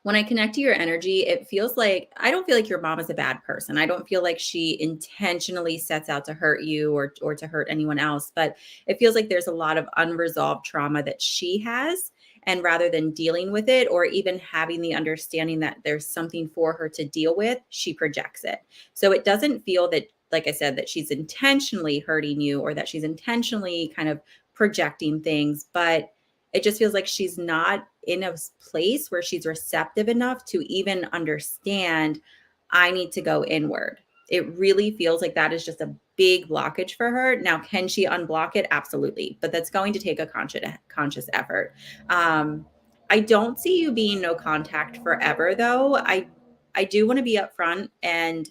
when I connect to your energy, it feels like I don't feel like your mom is a bad person. I don't feel like she intentionally sets out to hurt you or to hurt anyone else, but it feels like there's a lot of unresolved trauma that she has. And rather than dealing with it or even having the understanding that there's something for her to deal with, she projects it. So it doesn't feel that, like I said, that she's intentionally hurting you or that she's intentionally kind of projecting things, but it just feels like she's not in a place where she's receptive enough to even understand I need to go inward. It really feels like that is just a big blockage for her. Now, can she unblock it? Absolutely. But that's going to take a conscious effort. I don't see you being no contact forever though. I do want to be upfront, and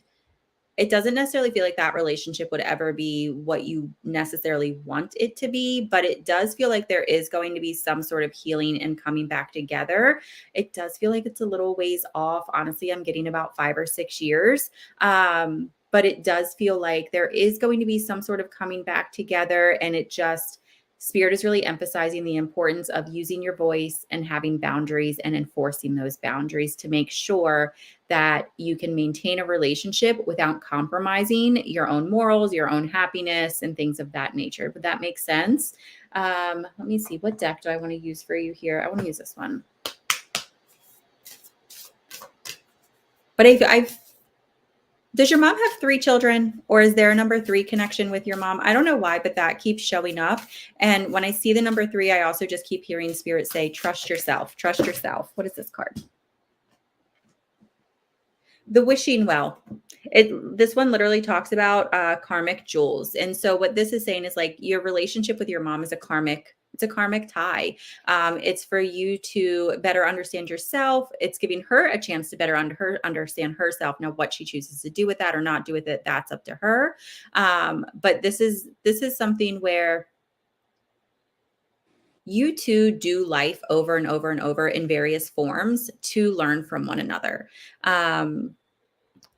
it doesn't necessarily feel like that relationship would ever be what you necessarily want it to be, but it does feel like there is going to be some sort of healing and coming back together. It does feel like it's a little ways off. Honestly, I'm getting about 5 or 6 years. But it does feel like there is going to be some sort of coming back together. And Spirit is really emphasizing the importance of using your voice and having boundaries and enforcing those boundaries to make sure that you can maintain a relationship without compromising your own morals, your own happiness, and things of that nature. But that makes sense. Let me see. What deck do I want to use for you here? I want to use this one. But does your mom have 3 children, or is there a number 3 connection with your mom? I don't know why, but that keeps showing up. And when I see the number 3, I also just keep hearing Spirit say, trust yourself, trust yourself. What is this card? The wishing well. This one literally talks about karmic jewels. And so what this is saying is like your relationship with your mom is it's a karmic tie. It's for you to better understand yourself. It's giving her a chance to better understand herself. Now, what she chooses to do with that or not do with it, that's up to her. But this is something where you two do life over and over and over in various forms to learn from one another.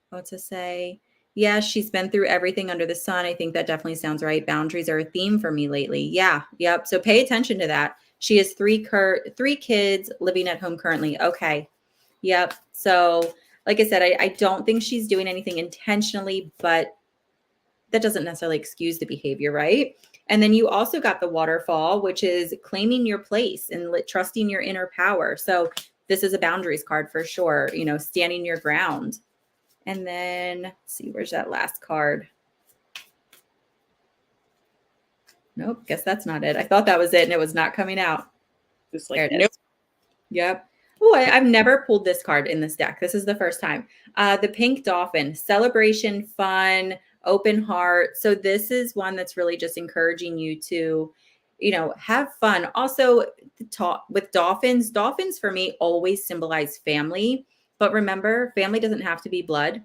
What to say? Yeah, she's been through everything under the sun. I think that definitely sounds right. Boundaries are a theme for me lately. Yeah, yep. So pay attention to that. She has three kids living at home currently. Okay. Yep. So like I said, I don't think she's doing anything intentionally, but that doesn't necessarily excuse the behavior, right? And then you also got the waterfall, which is claiming your place and trusting your inner power. So this is a boundaries card for sure, standing your ground. And then let's see, where's that last card? Nope, guess that's not it. I thought that was it and it was not coming out. Just There like, it nope. is. Yep. Oh, I've never pulled this card in this deck. This is the first time. The pink dolphin, celebration, fun, open heart. So this is one that's really just encouraging you to, have fun. Also, talk with dolphins. Dolphins for me always symbolize family. But remember, family doesn't have to be blood,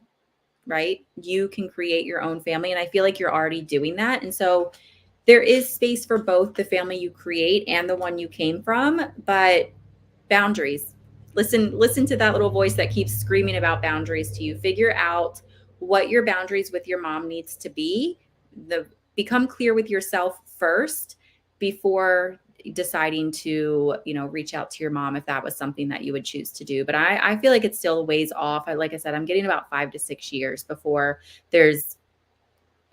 right? You can create your own family. And I feel like you're already doing that. And so there is space for both the family you create and the one you came from, but boundaries. Listen to that little voice that keeps screaming about boundaries to you. Figure out what your boundaries with your mom needs to be. Become clear with yourself first before deciding to, reach out to your mom if that was something that you would choose to do. But I feel like it's still a ways off. Like I said, I'm getting about 5 to 6 years before there's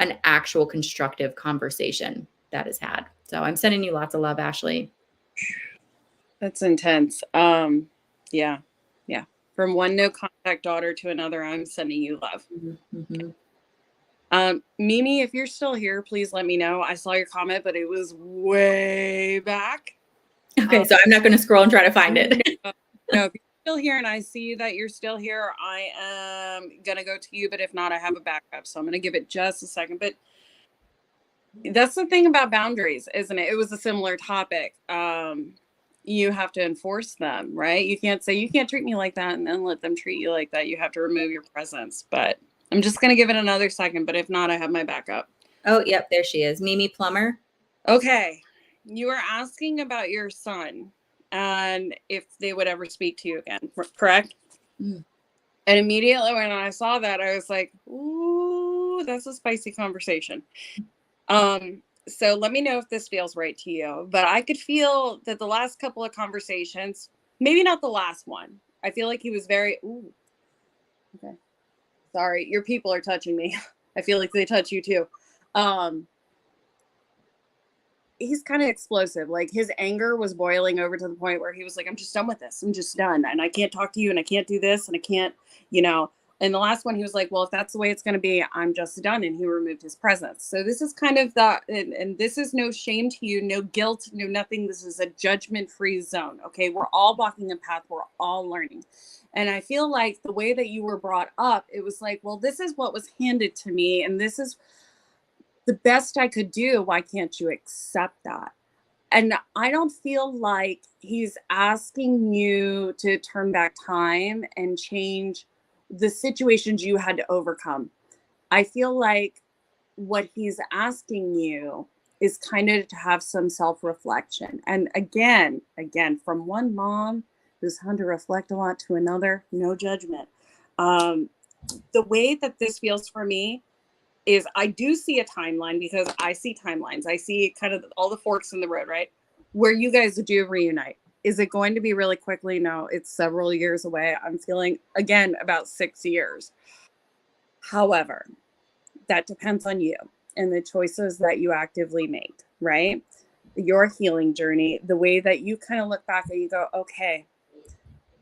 an actual constructive conversation that is had. So I'm sending you lots of love, Ashley. That's intense. Yeah. Yeah. From one no contact daughter to another, I'm sending you love. Mm-hmm. Mimi, if you're still here, please let me know. I saw your comment, but it was way back. Okay, so I'm not going to scroll and try to find it. No, if you're still here and I see that you're still here, I am going to go to you. But if not, I have a backup. So I'm going to give it just a second. But that's the thing about boundaries, isn't it? It was a similar topic. You have to enforce them, right? You can't say, you can't treat me like that and then let them treat you like that. You have to remove your presence. But I'm just going to give it another second. But if not, I have my backup. Oh, yep, there she is. Mimi Plummer. Okay. You were asking about your son and if they would ever speak to you again, correct? Mm. And immediately when I saw that, I was like, ooh, that's a spicy conversation. So let me know if this feels right to you. But I could feel that the last couple of conversations, maybe not the last one. I feel like he was very, ooh, okay. Sorry, your people are touching me. I feel like they touch you too. He's kind of explosive. Like his anger was boiling over to the point where he was like, I'm just done with this. I'm just done. And I can't talk to you and I can't do this and I can't, you know. And the last one, he was like, well, if that's the way it's going to be, I'm just done. And he removed his presence. So this is kind of the, and this is no shame to you, no guilt, no nothing. This is a judgment-free zone. Okay. We're all walking a path. We're all learning. And I feel like the way that you were brought up, it was like, well, this is what was handed to me. And this is the best I could do. Why can't you accept that? And I don't feel like he's asking you to turn back time and change the situations you had to overcome. I feel like what he's asking you is kind of to have some self-reflection. And again, from one mom who's had to reflect a lot to another, no judgment. The way that this feels for me is I do see a timeline because I see timelines. I see kind of all the forks in the road, right? Where you guys do reunite. Is it going to be really quickly? No, it's several years away. I'm feeling, again, about 6 years. However, that depends on you and the choices that you actively make, right? Your healing journey, the way that you kind of look back and you go, okay,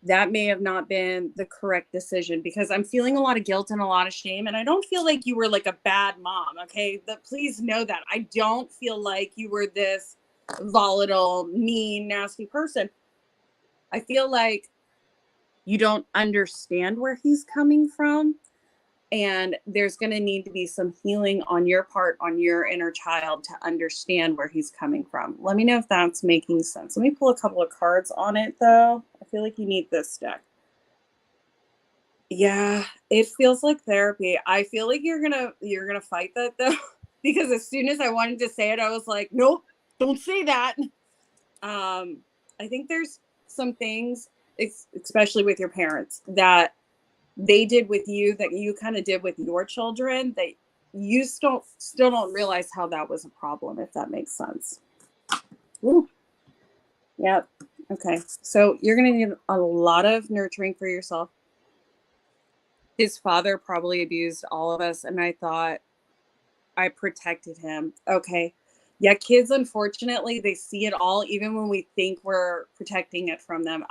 that may have not been the correct decision, because I'm feeling a lot of guilt and a lot of shame. And I don't feel like you were like a bad mom. Okay. Please know that I don't feel like you were this volatile, mean, nasty person. I feel like you don't understand where he's coming from. And there's going to need to be some healing on your part, on your inner child, to understand where he's coming from. Let me know if that's making sense. Let me pull a couple of cards on it, though. I feel like you need this deck. Yeah, it feels like therapy. I feel like you're gonna fight that though, because as soon as I wanted to say it, I was like, nope, don't say that. I think there's some things, especially with your parents, that they did with you that you kind of did with your children, that you still don't realize how that was a problem, if that makes sense. Ooh. Yeah. Okay. So you're going to need a lot of nurturing for yourself. His father probably abused all of us, and I thought I protected him. Okay. Yeah, kids, unfortunately, they see it all, even when we think we're protecting it from them.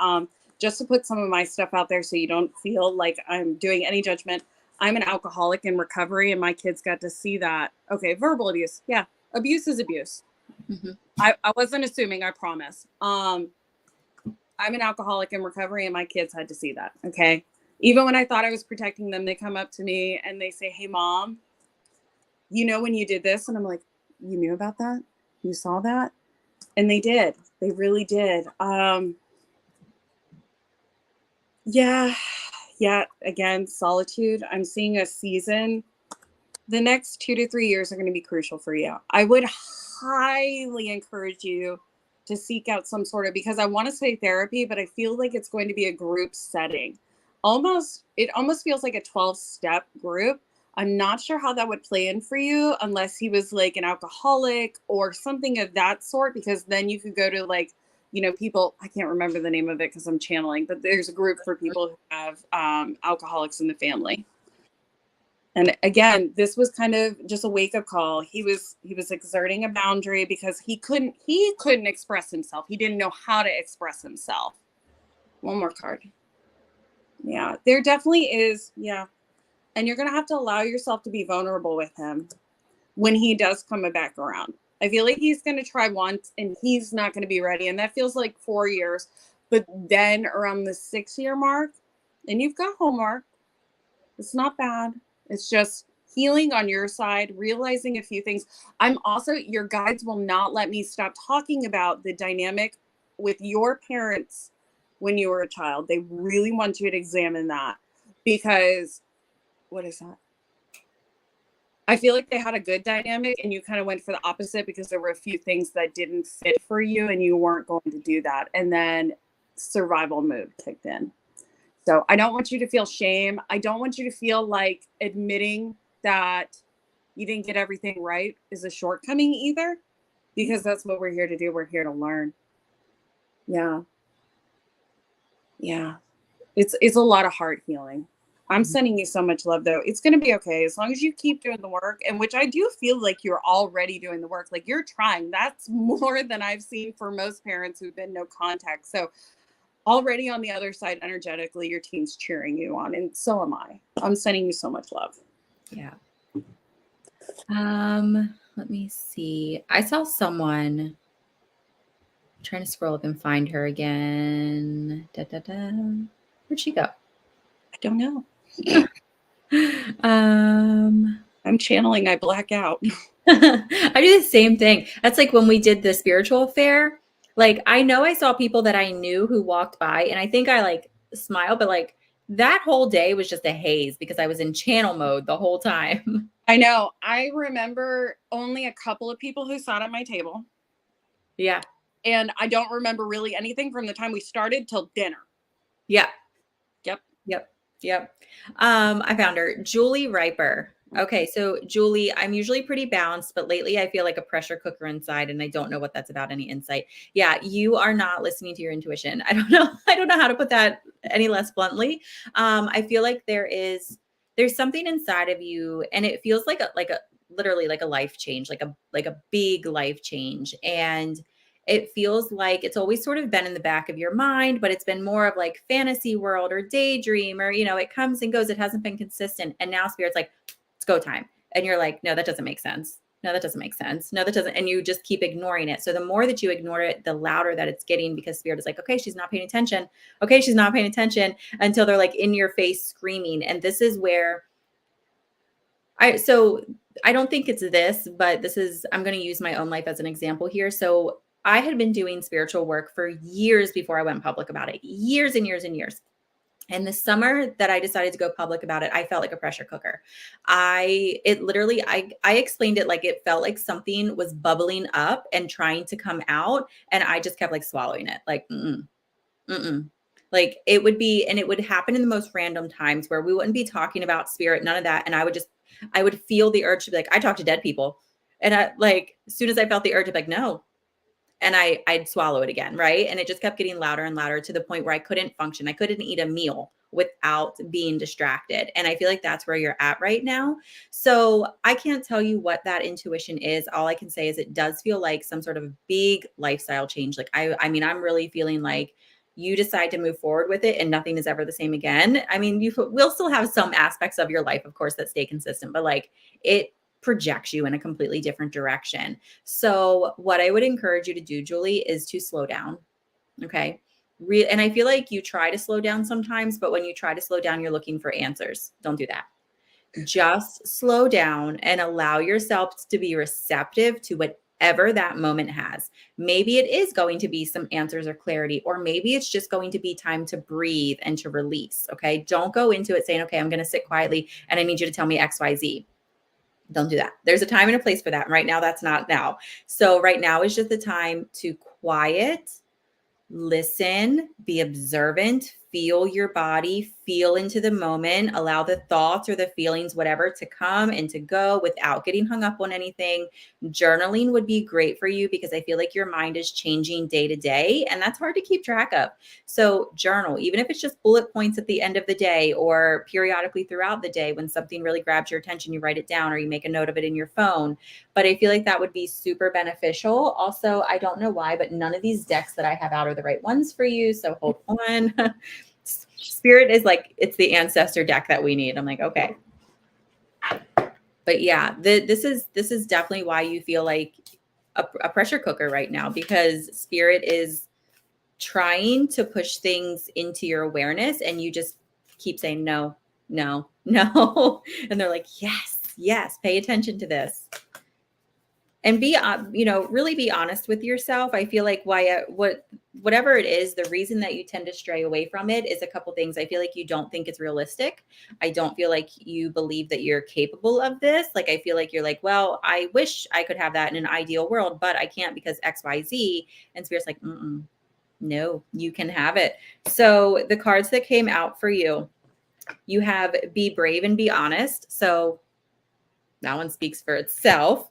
Just to put some of my stuff out there so you don't feel like I'm doing any judgment. I'm an alcoholic in recovery, and my kids got to see that. Okay, verbal abuse. Yeah, abuse is abuse. Mm-hmm. I wasn't assuming, I promise. I'm an alcoholic in recovery, and my kids had to see that. Okay. Even when I thought I was protecting them, they come up to me and they say, hey, Mom, you know, when you did this? And I'm like, you knew about that? You saw that? And they did. They really did. Yeah. Again, solitude. I'm seeing a season. The next 2 to 3 years are going to be crucial for you. I would highly encourage you to seek out some sort of, because I want to say therapy, but I feel like it's going to be a group setting. It almost feels like a 12-step group. I'm not sure how that would play in for you unless he was like an alcoholic or something of that sort, because then you could go to like, you know, people, I can't remember the name of it because I'm channeling, but there's a group for people who have alcoholics in the family. And again, this was kind of just a wake-up call. He was exerting a boundary because he couldn't express himself. He didn't know how to express himself. One more card. Yeah, there definitely is. Yeah. And you're going to have to allow yourself to be vulnerable with him when he does come back around. I feel like he's going to try once and he's not going to be ready. And that feels like 4 years. But then around the 6-year mark, and you've got homework, it's not bad. It's just healing on your side, realizing a few things. I'm also, your guides will not let me stop talking about the dynamic with your parents when you were a child. They really want you to examine that because, what is that? I feel like they had a good dynamic and you kind of went for the opposite because there were a few things that didn't fit for you and you weren't going to do that. And then survival mode kicked in. So I don't want you to feel shame. I don't want you to feel like admitting that you didn't get everything right is a shortcoming either, because that's what we're here to do. We're here to learn. Yeah. Yeah. It's a lot of heart healing. I'm sending you so much love though. It's going to be okay as long as you keep doing the work, and which I do feel like you're already doing the work. Like you're trying. That's more than I've seen for most parents who've been no contact. So already on the other side, energetically, your team's cheering you on, and so am I. I'm sending you so much love. Yeah. Let me see. I saw someone. I'm trying to scroll up and find her again. Where'd she go? I don't know. Um, I'm channeling. I black out. I do the same thing. That's like when we did the spiritual fair. Like I know I saw people that I knew who walked by, and I think I like smiled, but like that whole day was just a haze because I was in channel mode the whole time. I know. I remember only a couple of people who sat at my table. Yeah. And I don't remember really anything from the time we started till dinner. Yeah. Yep. Yep. I found her, Julie Riper. Okay, so Julie, I'm usually pretty balanced, but lately I feel like a pressure cooker inside, and I don't know what that's about. Any insight? Yeah, you are not listening to your intuition. I don't know. I don't know how to put that any less bluntly. I feel like there's something inside of you, and it feels like a literally like a life change, like a big life change, and it feels like it's always sort of been in the back of your mind, but it's been more of like fantasy world or daydream, or, it comes and goes. It hasn't been consistent. And now Spirit's like, it's go time. And you're like, no, that doesn't make sense. No, that doesn't make sense. No, that doesn't. And you just keep ignoring it. So the more that you ignore it, the louder that it's getting, because Spirit is like, okay, she's not paying attention. Okay, she's not paying attention, until they're like in your face screaming. And this is where so I don't think it's this, but I'm going to use my own life as an example here. So I had been doing spiritual work for years before I went public about it, years and years and years. And the summer that I decided to go public about it, I felt like a pressure cooker. I explained it like it felt like something was bubbling up and trying to come out. And I just kept like swallowing it. Like, like it would be, and it would happen in the most random times where we wouldn't be talking about spirit, none of that. And I would feel the urge to be like, I talk to dead people. And I like, as soon as I felt the urge, I'd be like, no. And I'd swallow it again. Right. And it just kept getting louder and louder to the point where I couldn't function. I couldn't eat a meal without being distracted. And I feel like that's where you're at right now. So I can't tell you what that intuition is. All I can say is it does feel like some sort of big lifestyle change. Like, I mean, I'm really feeling like you decide to move forward with it and nothing is ever the same again. I mean, we'll still have some aspects of your life, of course, that stay consistent, but like it projects you in a completely different direction. So what I would encourage you to do, Julie, is to slow down. Okay. And I feel like you try to slow down sometimes, but when you try to slow down, you're looking for answers. Don't do that. Just slow down and allow yourself to be receptive to whatever that moment has. Maybe it is going to be some answers or clarity, or maybe it's just going to be time to breathe and to release. Okay. Don't go into it saying, okay, I'm going to sit quietly and I need you to tell me X, Y, Z. Don't do that. There's a time and a place for that. And right now, that's not now. So right now is just the time to quiet, listen, be observant, feel your body, feel into the moment, allow the thoughts or the feelings, whatever, to come and to go without getting hung up on anything. Journaling would be great for you because I feel like your mind is changing day to day, and that's hard to keep track of. So journal, even if it's just bullet points at the end of the day or periodically throughout the day. When something really grabs your attention, you write it down or you make a note of it in your phone. But I feel like that would be super beneficial. Also, I don't know why, but none of these decks that I have out are the right ones for you. So hold on. Spirit is like, it's the ancestor deck that we need. I'm like, okay. But yeah, this is definitely why you feel like a pressure cooker right now, because Spirit is trying to push things into your awareness and you just keep saying no, no, no. And they're like, yes, yes, pay attention to this. And be, really be honest with yourself. I feel like whatever it is, the reason that you tend to stray away from it is a couple things. I feel like you don't think it's realistic. I don't feel like you believe that you're capable of this. Like, I feel like you're like, well, I wish I could have that in an ideal world, but I can't because X, Y, Z. And Spirit's like, no, you can have it. So the cards that came out for you, you have Be Brave and Be Honest. So that one speaks for itself.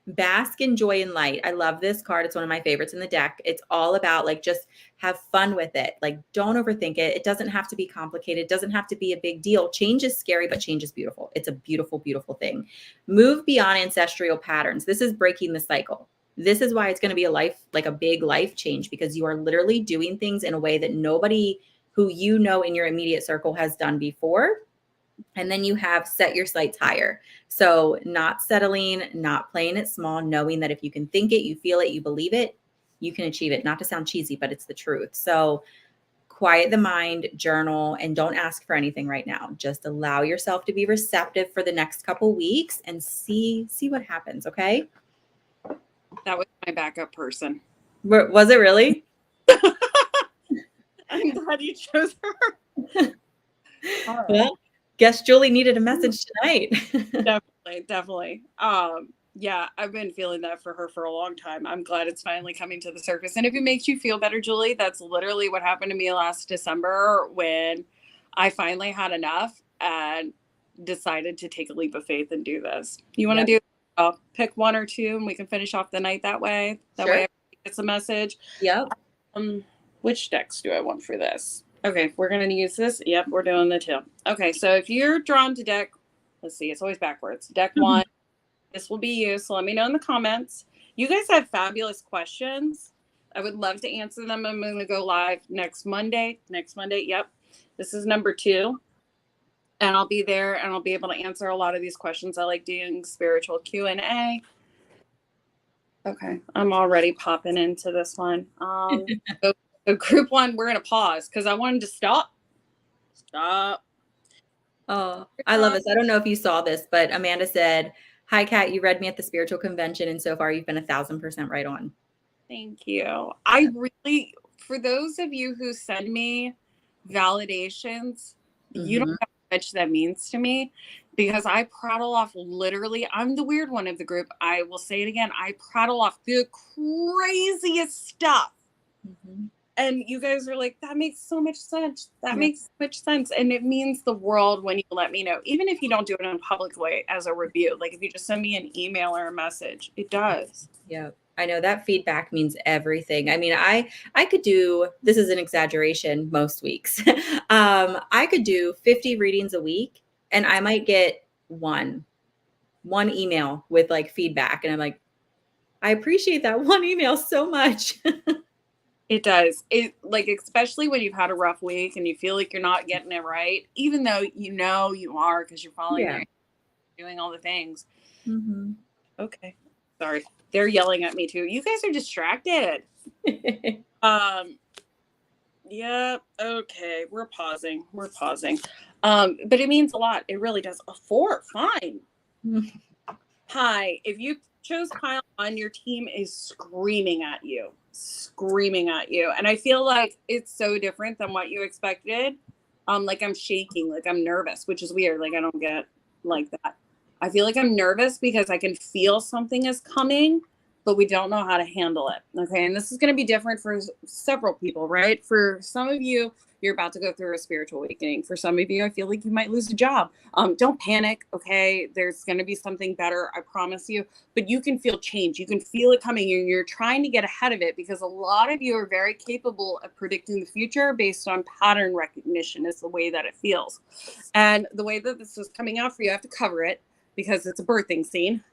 Bask in Joy and Light. I love this card. It's one of my favorites in the deck. It's all about like, just have fun with it. Like, don't overthink it. It doesn't have to be complicated. It doesn't have to be a big deal. Change is scary, but change is beautiful. It's a beautiful, beautiful thing. Move beyond ancestral patterns. This is breaking the cycle. This is why it's going to be a big life change, because you are literally doing things in a way that nobody who you know in your immediate circle has done before. And then you have Set Your Sights Higher. So not settling, not playing it small, knowing that if you can think it, you feel it, you believe it, you can achieve it. Not to sound cheesy, but it's the truth. So quiet the mind, journal, and don't ask for anything right now. Just allow yourself to be receptive for the next couple weeks and see what happens. Okay. That was my backup person. Was it really? I'm glad you chose her. Well, guess Julie needed a message tonight. Definitely. Yeah, I've been feeling that for her for a long time. I'm glad it's finally coming to the surface. And if it makes you feel better, Julie, that's literally what happened to me last December when I finally had enough and decided to take a leap of faith and do this. You want to do pick one or two and we can finish off the night that way? That way everybody gets a message. Yep. Which decks do I want for this? Okay, we're going to use this. Yep, we're doing the two. Okay, so if you're drawn to deck, let's see, it's always backwards. Deck one, this will be you. So let me know in the comments. You guys have fabulous questions. I would love to answer them. I'm going to go live next Monday. Yep. This is number 2. And I'll be there and I'll be able to answer a lot of these questions. I like doing spiritual Q&A. Okay, I'm already popping into this one. So group one, we're going to pause because I wanted to stop. Oh, I love this. I don't know if you saw this, but Amanda said, "Hi, Kat, you read me at the spiritual convention, and so far you've been 1,000% right on." Thank you. I really, for those of you who send me validations, you don't know how much that means to me, because I prattle off literally, I'm the weird one of the group. I will say it again. I prattle off the craziest stuff. And you guys are like, that makes so much sense. That makes so much sense. And it means the world when you let me know, even if you don't do it in a public way as a review, like if you just send me an email or a message, it does. Yeah. I know that feedback means everything. I mean, I could do, this is an exaggeration most weeks. I could do 50 readings a week and I might get one email with like feedback. And I'm like, I appreciate that one email so much. It does. It, like, especially when you've had a rough week and you feel like you're not getting it right, even though you know you are because you're following there, doing all the things. Okay. Sorry. They're yelling at me too. You guys are distracted. Yeah. Okay. We're pausing. But it means a lot. It really does. A 4. Fine. Hi. If you chose pile 1, your team is screaming at you. And I feel like it's so different than what you expected. Like I'm shaking, like I'm nervous, which is weird. Like I don't get like that. I feel like I'm nervous because I can feel something is coming, but we don't know how to handle it. Okay. And this is going to be different for several people, right? For some of you, you're about to go through a spiritual awakening. For some of you, I feel like you might lose a job. Don't panic. Okay. There's going to be something better. I promise you, but you can feel change. You can feel it coming. You're trying to get ahead of it because a lot of you are very capable of predicting the future based on pattern recognition is the way that it feels. And the way that this is coming out for you, I have to cover it because it's a birthing scene,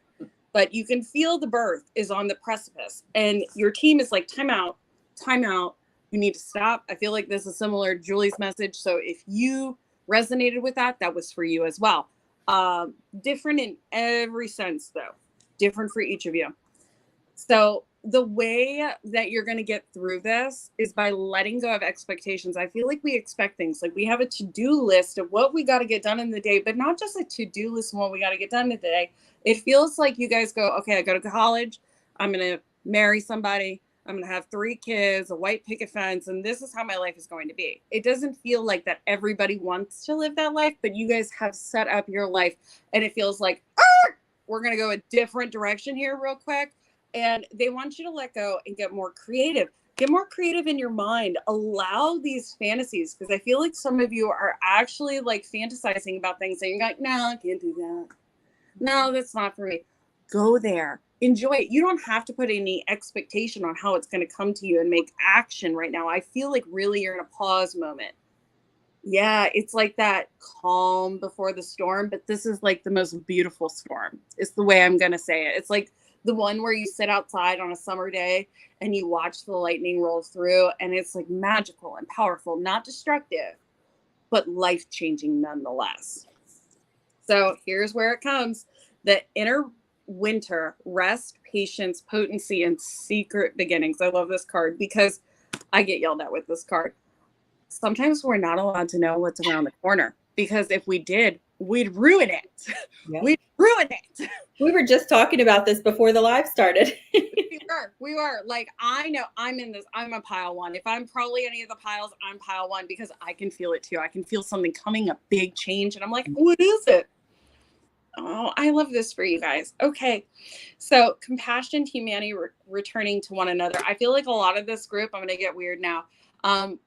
but you can feel the birth is on the precipice and your team is like, time out, time out. You need to stop. I feel like this is similar to Julie's message. So if you resonated with that, that was for you as well. Different in every sense though, different for each of you. So the way that you're going to get through this is by letting go of expectations. I feel like we expect things like we have a to-do list of what we got to get done in the day, but not just a to-do list of what we got to get done in the day. It feels like you guys go, okay, I go to college. I'm going to marry somebody. I'm going to have 3 kids, a white picket fence, and this is how my life is going to be. It doesn't feel like that everybody wants to live that life, but you guys have set up your life and it feels like, we're going to go a different direction here real quick. And they want you to let go and get more creative. Get more creative in your mind. Allow these fantasies, because I feel like some of you are actually like fantasizing about things and you're like, no, I can't do that. No, that's not for me. Go there. Enjoy it. You don't have to put any expectation on how it's going to come to you and make action right now. I feel like really you're in a pause moment. Yeah, it's like that calm before the storm, but this is like the most beautiful storm. It's the way I'm going to say it. It's like the one where you sit outside on a summer day and you watch the lightning roll through and it's like magical and powerful, not destructive, but life-changing nonetheless. So here's where it comes. The inner winter, rest, patience, potency, and secret beginnings. I love this card because I get yelled at with this card. Sometimes we're not allowed to know what's around the corner because if we did, we'd ruin it. Yep. We'd ruin it. We were just talking about this before the live started. we were like, I know I'm in this. I'm a pile 1. If I'm probably any of the piles, I'm pile 1 because I can feel it too. I can feel something coming, a big change. And I'm like, what is it? Oh, I love this for you guys. Okay. So compassion, humanity, returning to one another. I feel like a lot of this group, I'm going to get weird now,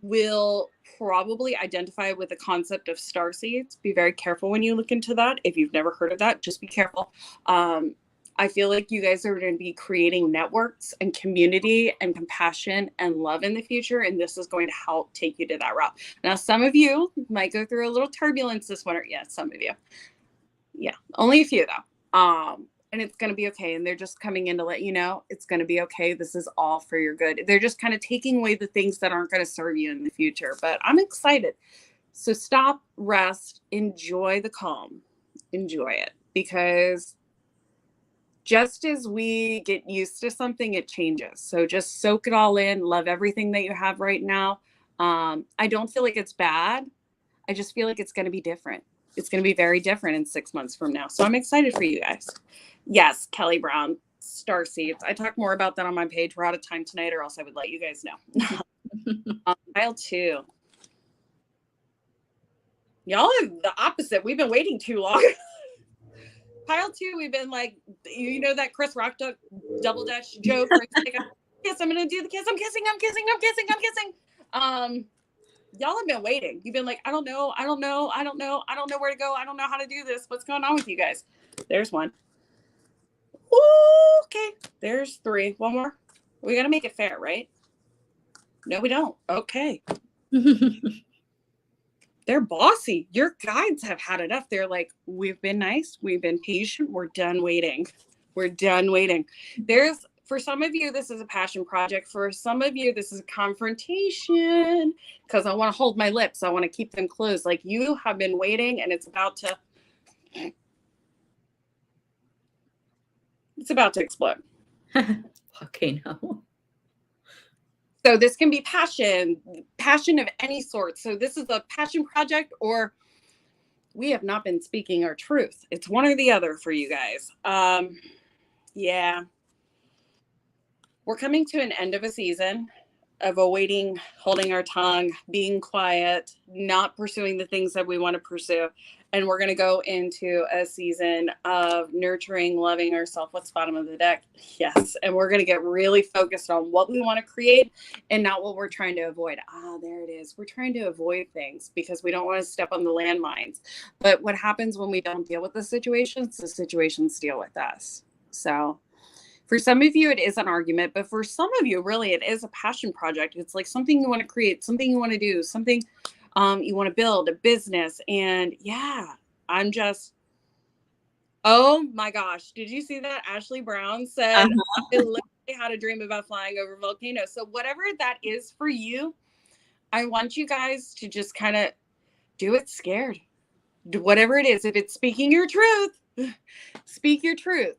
will probably identify with the concept of star seeds. Be very careful when you look into that. If you've never heard of that, just be careful. I feel like you guys are going to be creating networks and community and compassion and love in the future. And this is going to help take you to that route. Now, some of you might go through a little turbulence this winter. Yeah, some of you. Yeah, only a few though. And it's going to be okay. And they're just coming in to let you know it's going to be okay. This is all for your good. They're just kind of taking away the things that aren't going to serve you in the future. But I'm excited. So stop, rest, enjoy the calm. Enjoy it. Because just as we get used to something, it changes. So just soak it all in. Love everything that you have right now. I don't feel like it's bad. I just feel like it's going to be different. It's going to be very different in 6 months from now. So I'm excited for you guys. Yes, Kelly Brown, star seeds. I talk more about that on my page. We're out of time tonight, or else I would let you guys know. Pile 2. Y'all are the opposite. We've been waiting too long. Pile 2, we've been like, you know that Chris Rock double dutch joke where it's like, yes, I'm going to do the kiss. I'm kissing. Y'all have been waiting. You've been like, I don't know where to go. I don't know how to do this. What's going on with you guys? There's one. Ooh, okay. There's 3. One more. We got to make it fair, right? No, we don't. Okay. They're bossy. Your guides have had enough. They're like, we've been nice. We've been patient. We're done waiting. For some of you, this is a passion project. For some of you, this is a confrontation because I want to hold my lips. I want to keep them closed. Like you have been waiting and it's about to explode. Volcano. So this can be passion of any sort. So this is a passion project, or we have not been speaking our truth. It's one or the other for you guys. Yeah. We're coming to an end of a season. avoiding holding our tongue, being quiet, not pursuing the things that we want to pursue. And we're going to go into a season of nurturing, loving ourselves. What's bottom of the deck? Yes. And we're going to get really focused on what we want to create and not what we're trying to avoid. There it is. We're trying to avoid things because we don't want to step on the landmines. But what happens when we don't deal with the situations deal with us. So for some of you, it is an argument, but for some of you, really, it is a passion project. It's like something you want to create, something you want to do, something you want to build, a business. And yeah, I'm just, oh my gosh, did you see that? Ashley Brown said, Uh-huh. I literally had a dream about flying over volcanoes. So whatever that is for you, I want you guys to just kind of do it scared. Whatever it is, if it's speaking your truth, speak your truth.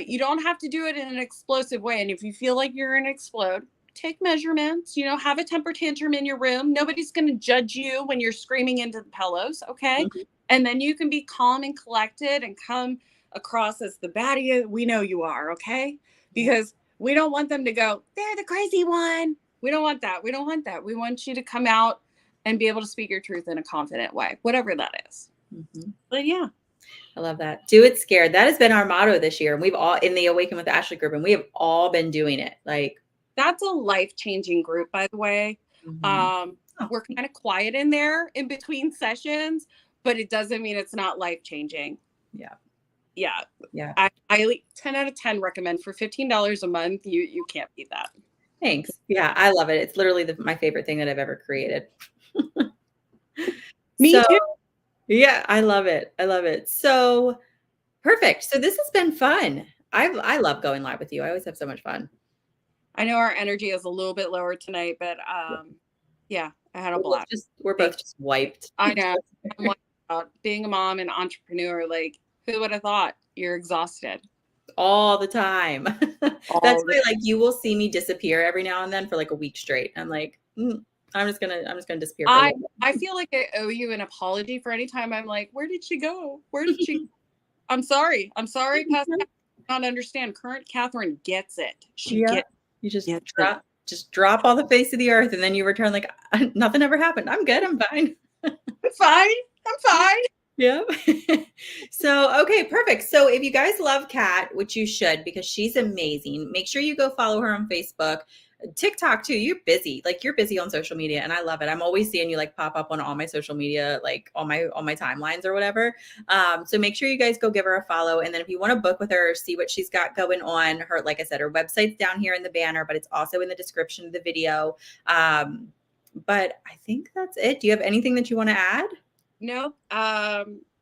You don't have to do it in an explosive way. And if you feel like you're going to explode, take measurements, have a temper tantrum in your room. Nobody's going to judge you when you're screaming into the pillows. Okay. Mhm. And then you can be calm and collected and come across as the baddie we know you are. Okay. Because we don't want them to go, they're the crazy one. We don't want that. We don't want that. We want you to come out and be able to speak your truth in a confident way, whatever that is. Mhm. But yeah. I love that. Do it scared. That has been our motto this year. And we've all in the Awaken with Ashley group, and we have all been doing it. Like, That's a life-changing group, by the way. mhm. Oh, We're kind of quiet in there in between sessions, but it doesn't mean it's not life-changing. yeah. Yeah. Yeah. I highly 10 out of 10 recommend for $15 a month. You can't beat that. Thanks. Yeah. I love it. It's literally my favorite thing that I've ever created. Me So, too. yeah, I love it. I love it. So perfect. So this has been fun. I love going live with you. I always have so much fun. I know our energy is a little bit lower tonight, but yeah, I had a blast. We're both just wiped. I know. I'm like, being a mom and entrepreneur, like who would have thought you're exhausted? All the time. That's why, like, you will see me disappear every now and then for like a week straight. I'm like, I'm just gonna disappear for a little bit. I feel like I owe you an apology for any time I'm like, where did she go? Where did she? I'm sorry. I'm sorry, Pastor. I don't understand. Current Catherine gets it. She Yeah. gets You it. just drop all the face of the earth, and then you return like nothing ever happened. I'm good. I'm fine. I'm fine. I'm fine. Yeah. So, okay, perfect. So if you guys love Kat, which you should because she's amazing, make sure you go follow her on Facebook, TikTok too. You're busy. Like you're busy on social media and I love it. I'm always seeing you like pop up on all my social media, like all my timelines or whatever. So make sure you guys go give her a follow. And then if you want to book with her, see what she's got going on. Her, like I said, her website's down here in the banner, but it's also in the description of the video. But I think that's it. Do you have anything that you want to add? No,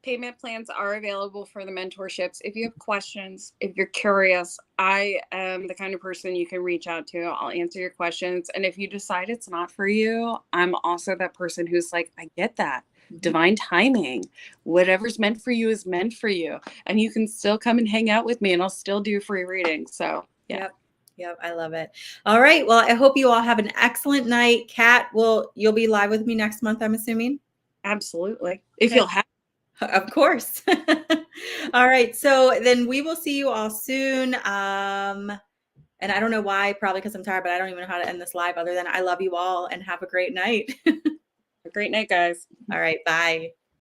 payment plans are available for the mentorships. If you have questions, if you're curious, I am the kind of person you can reach out to. I'll answer your questions. And if you decide it's not for you, I'm also that person who's like, I get that. Divine timing. Whatever's meant for you is meant for you. And you can still come and hang out with me and I'll still do free readings. So yeah. Yep, I love it. All right. Well, I hope you all have an excellent night. Kat, you'll be live with me next month, I'm assuming? Absolutely. If Okay. you'll have. Of course. All right. So then we will see you all soon. And I don't know why, probably because I'm tired, but I don't even know how to end this live other than I love you all and have a great night. A great night, guys. All right. Bye.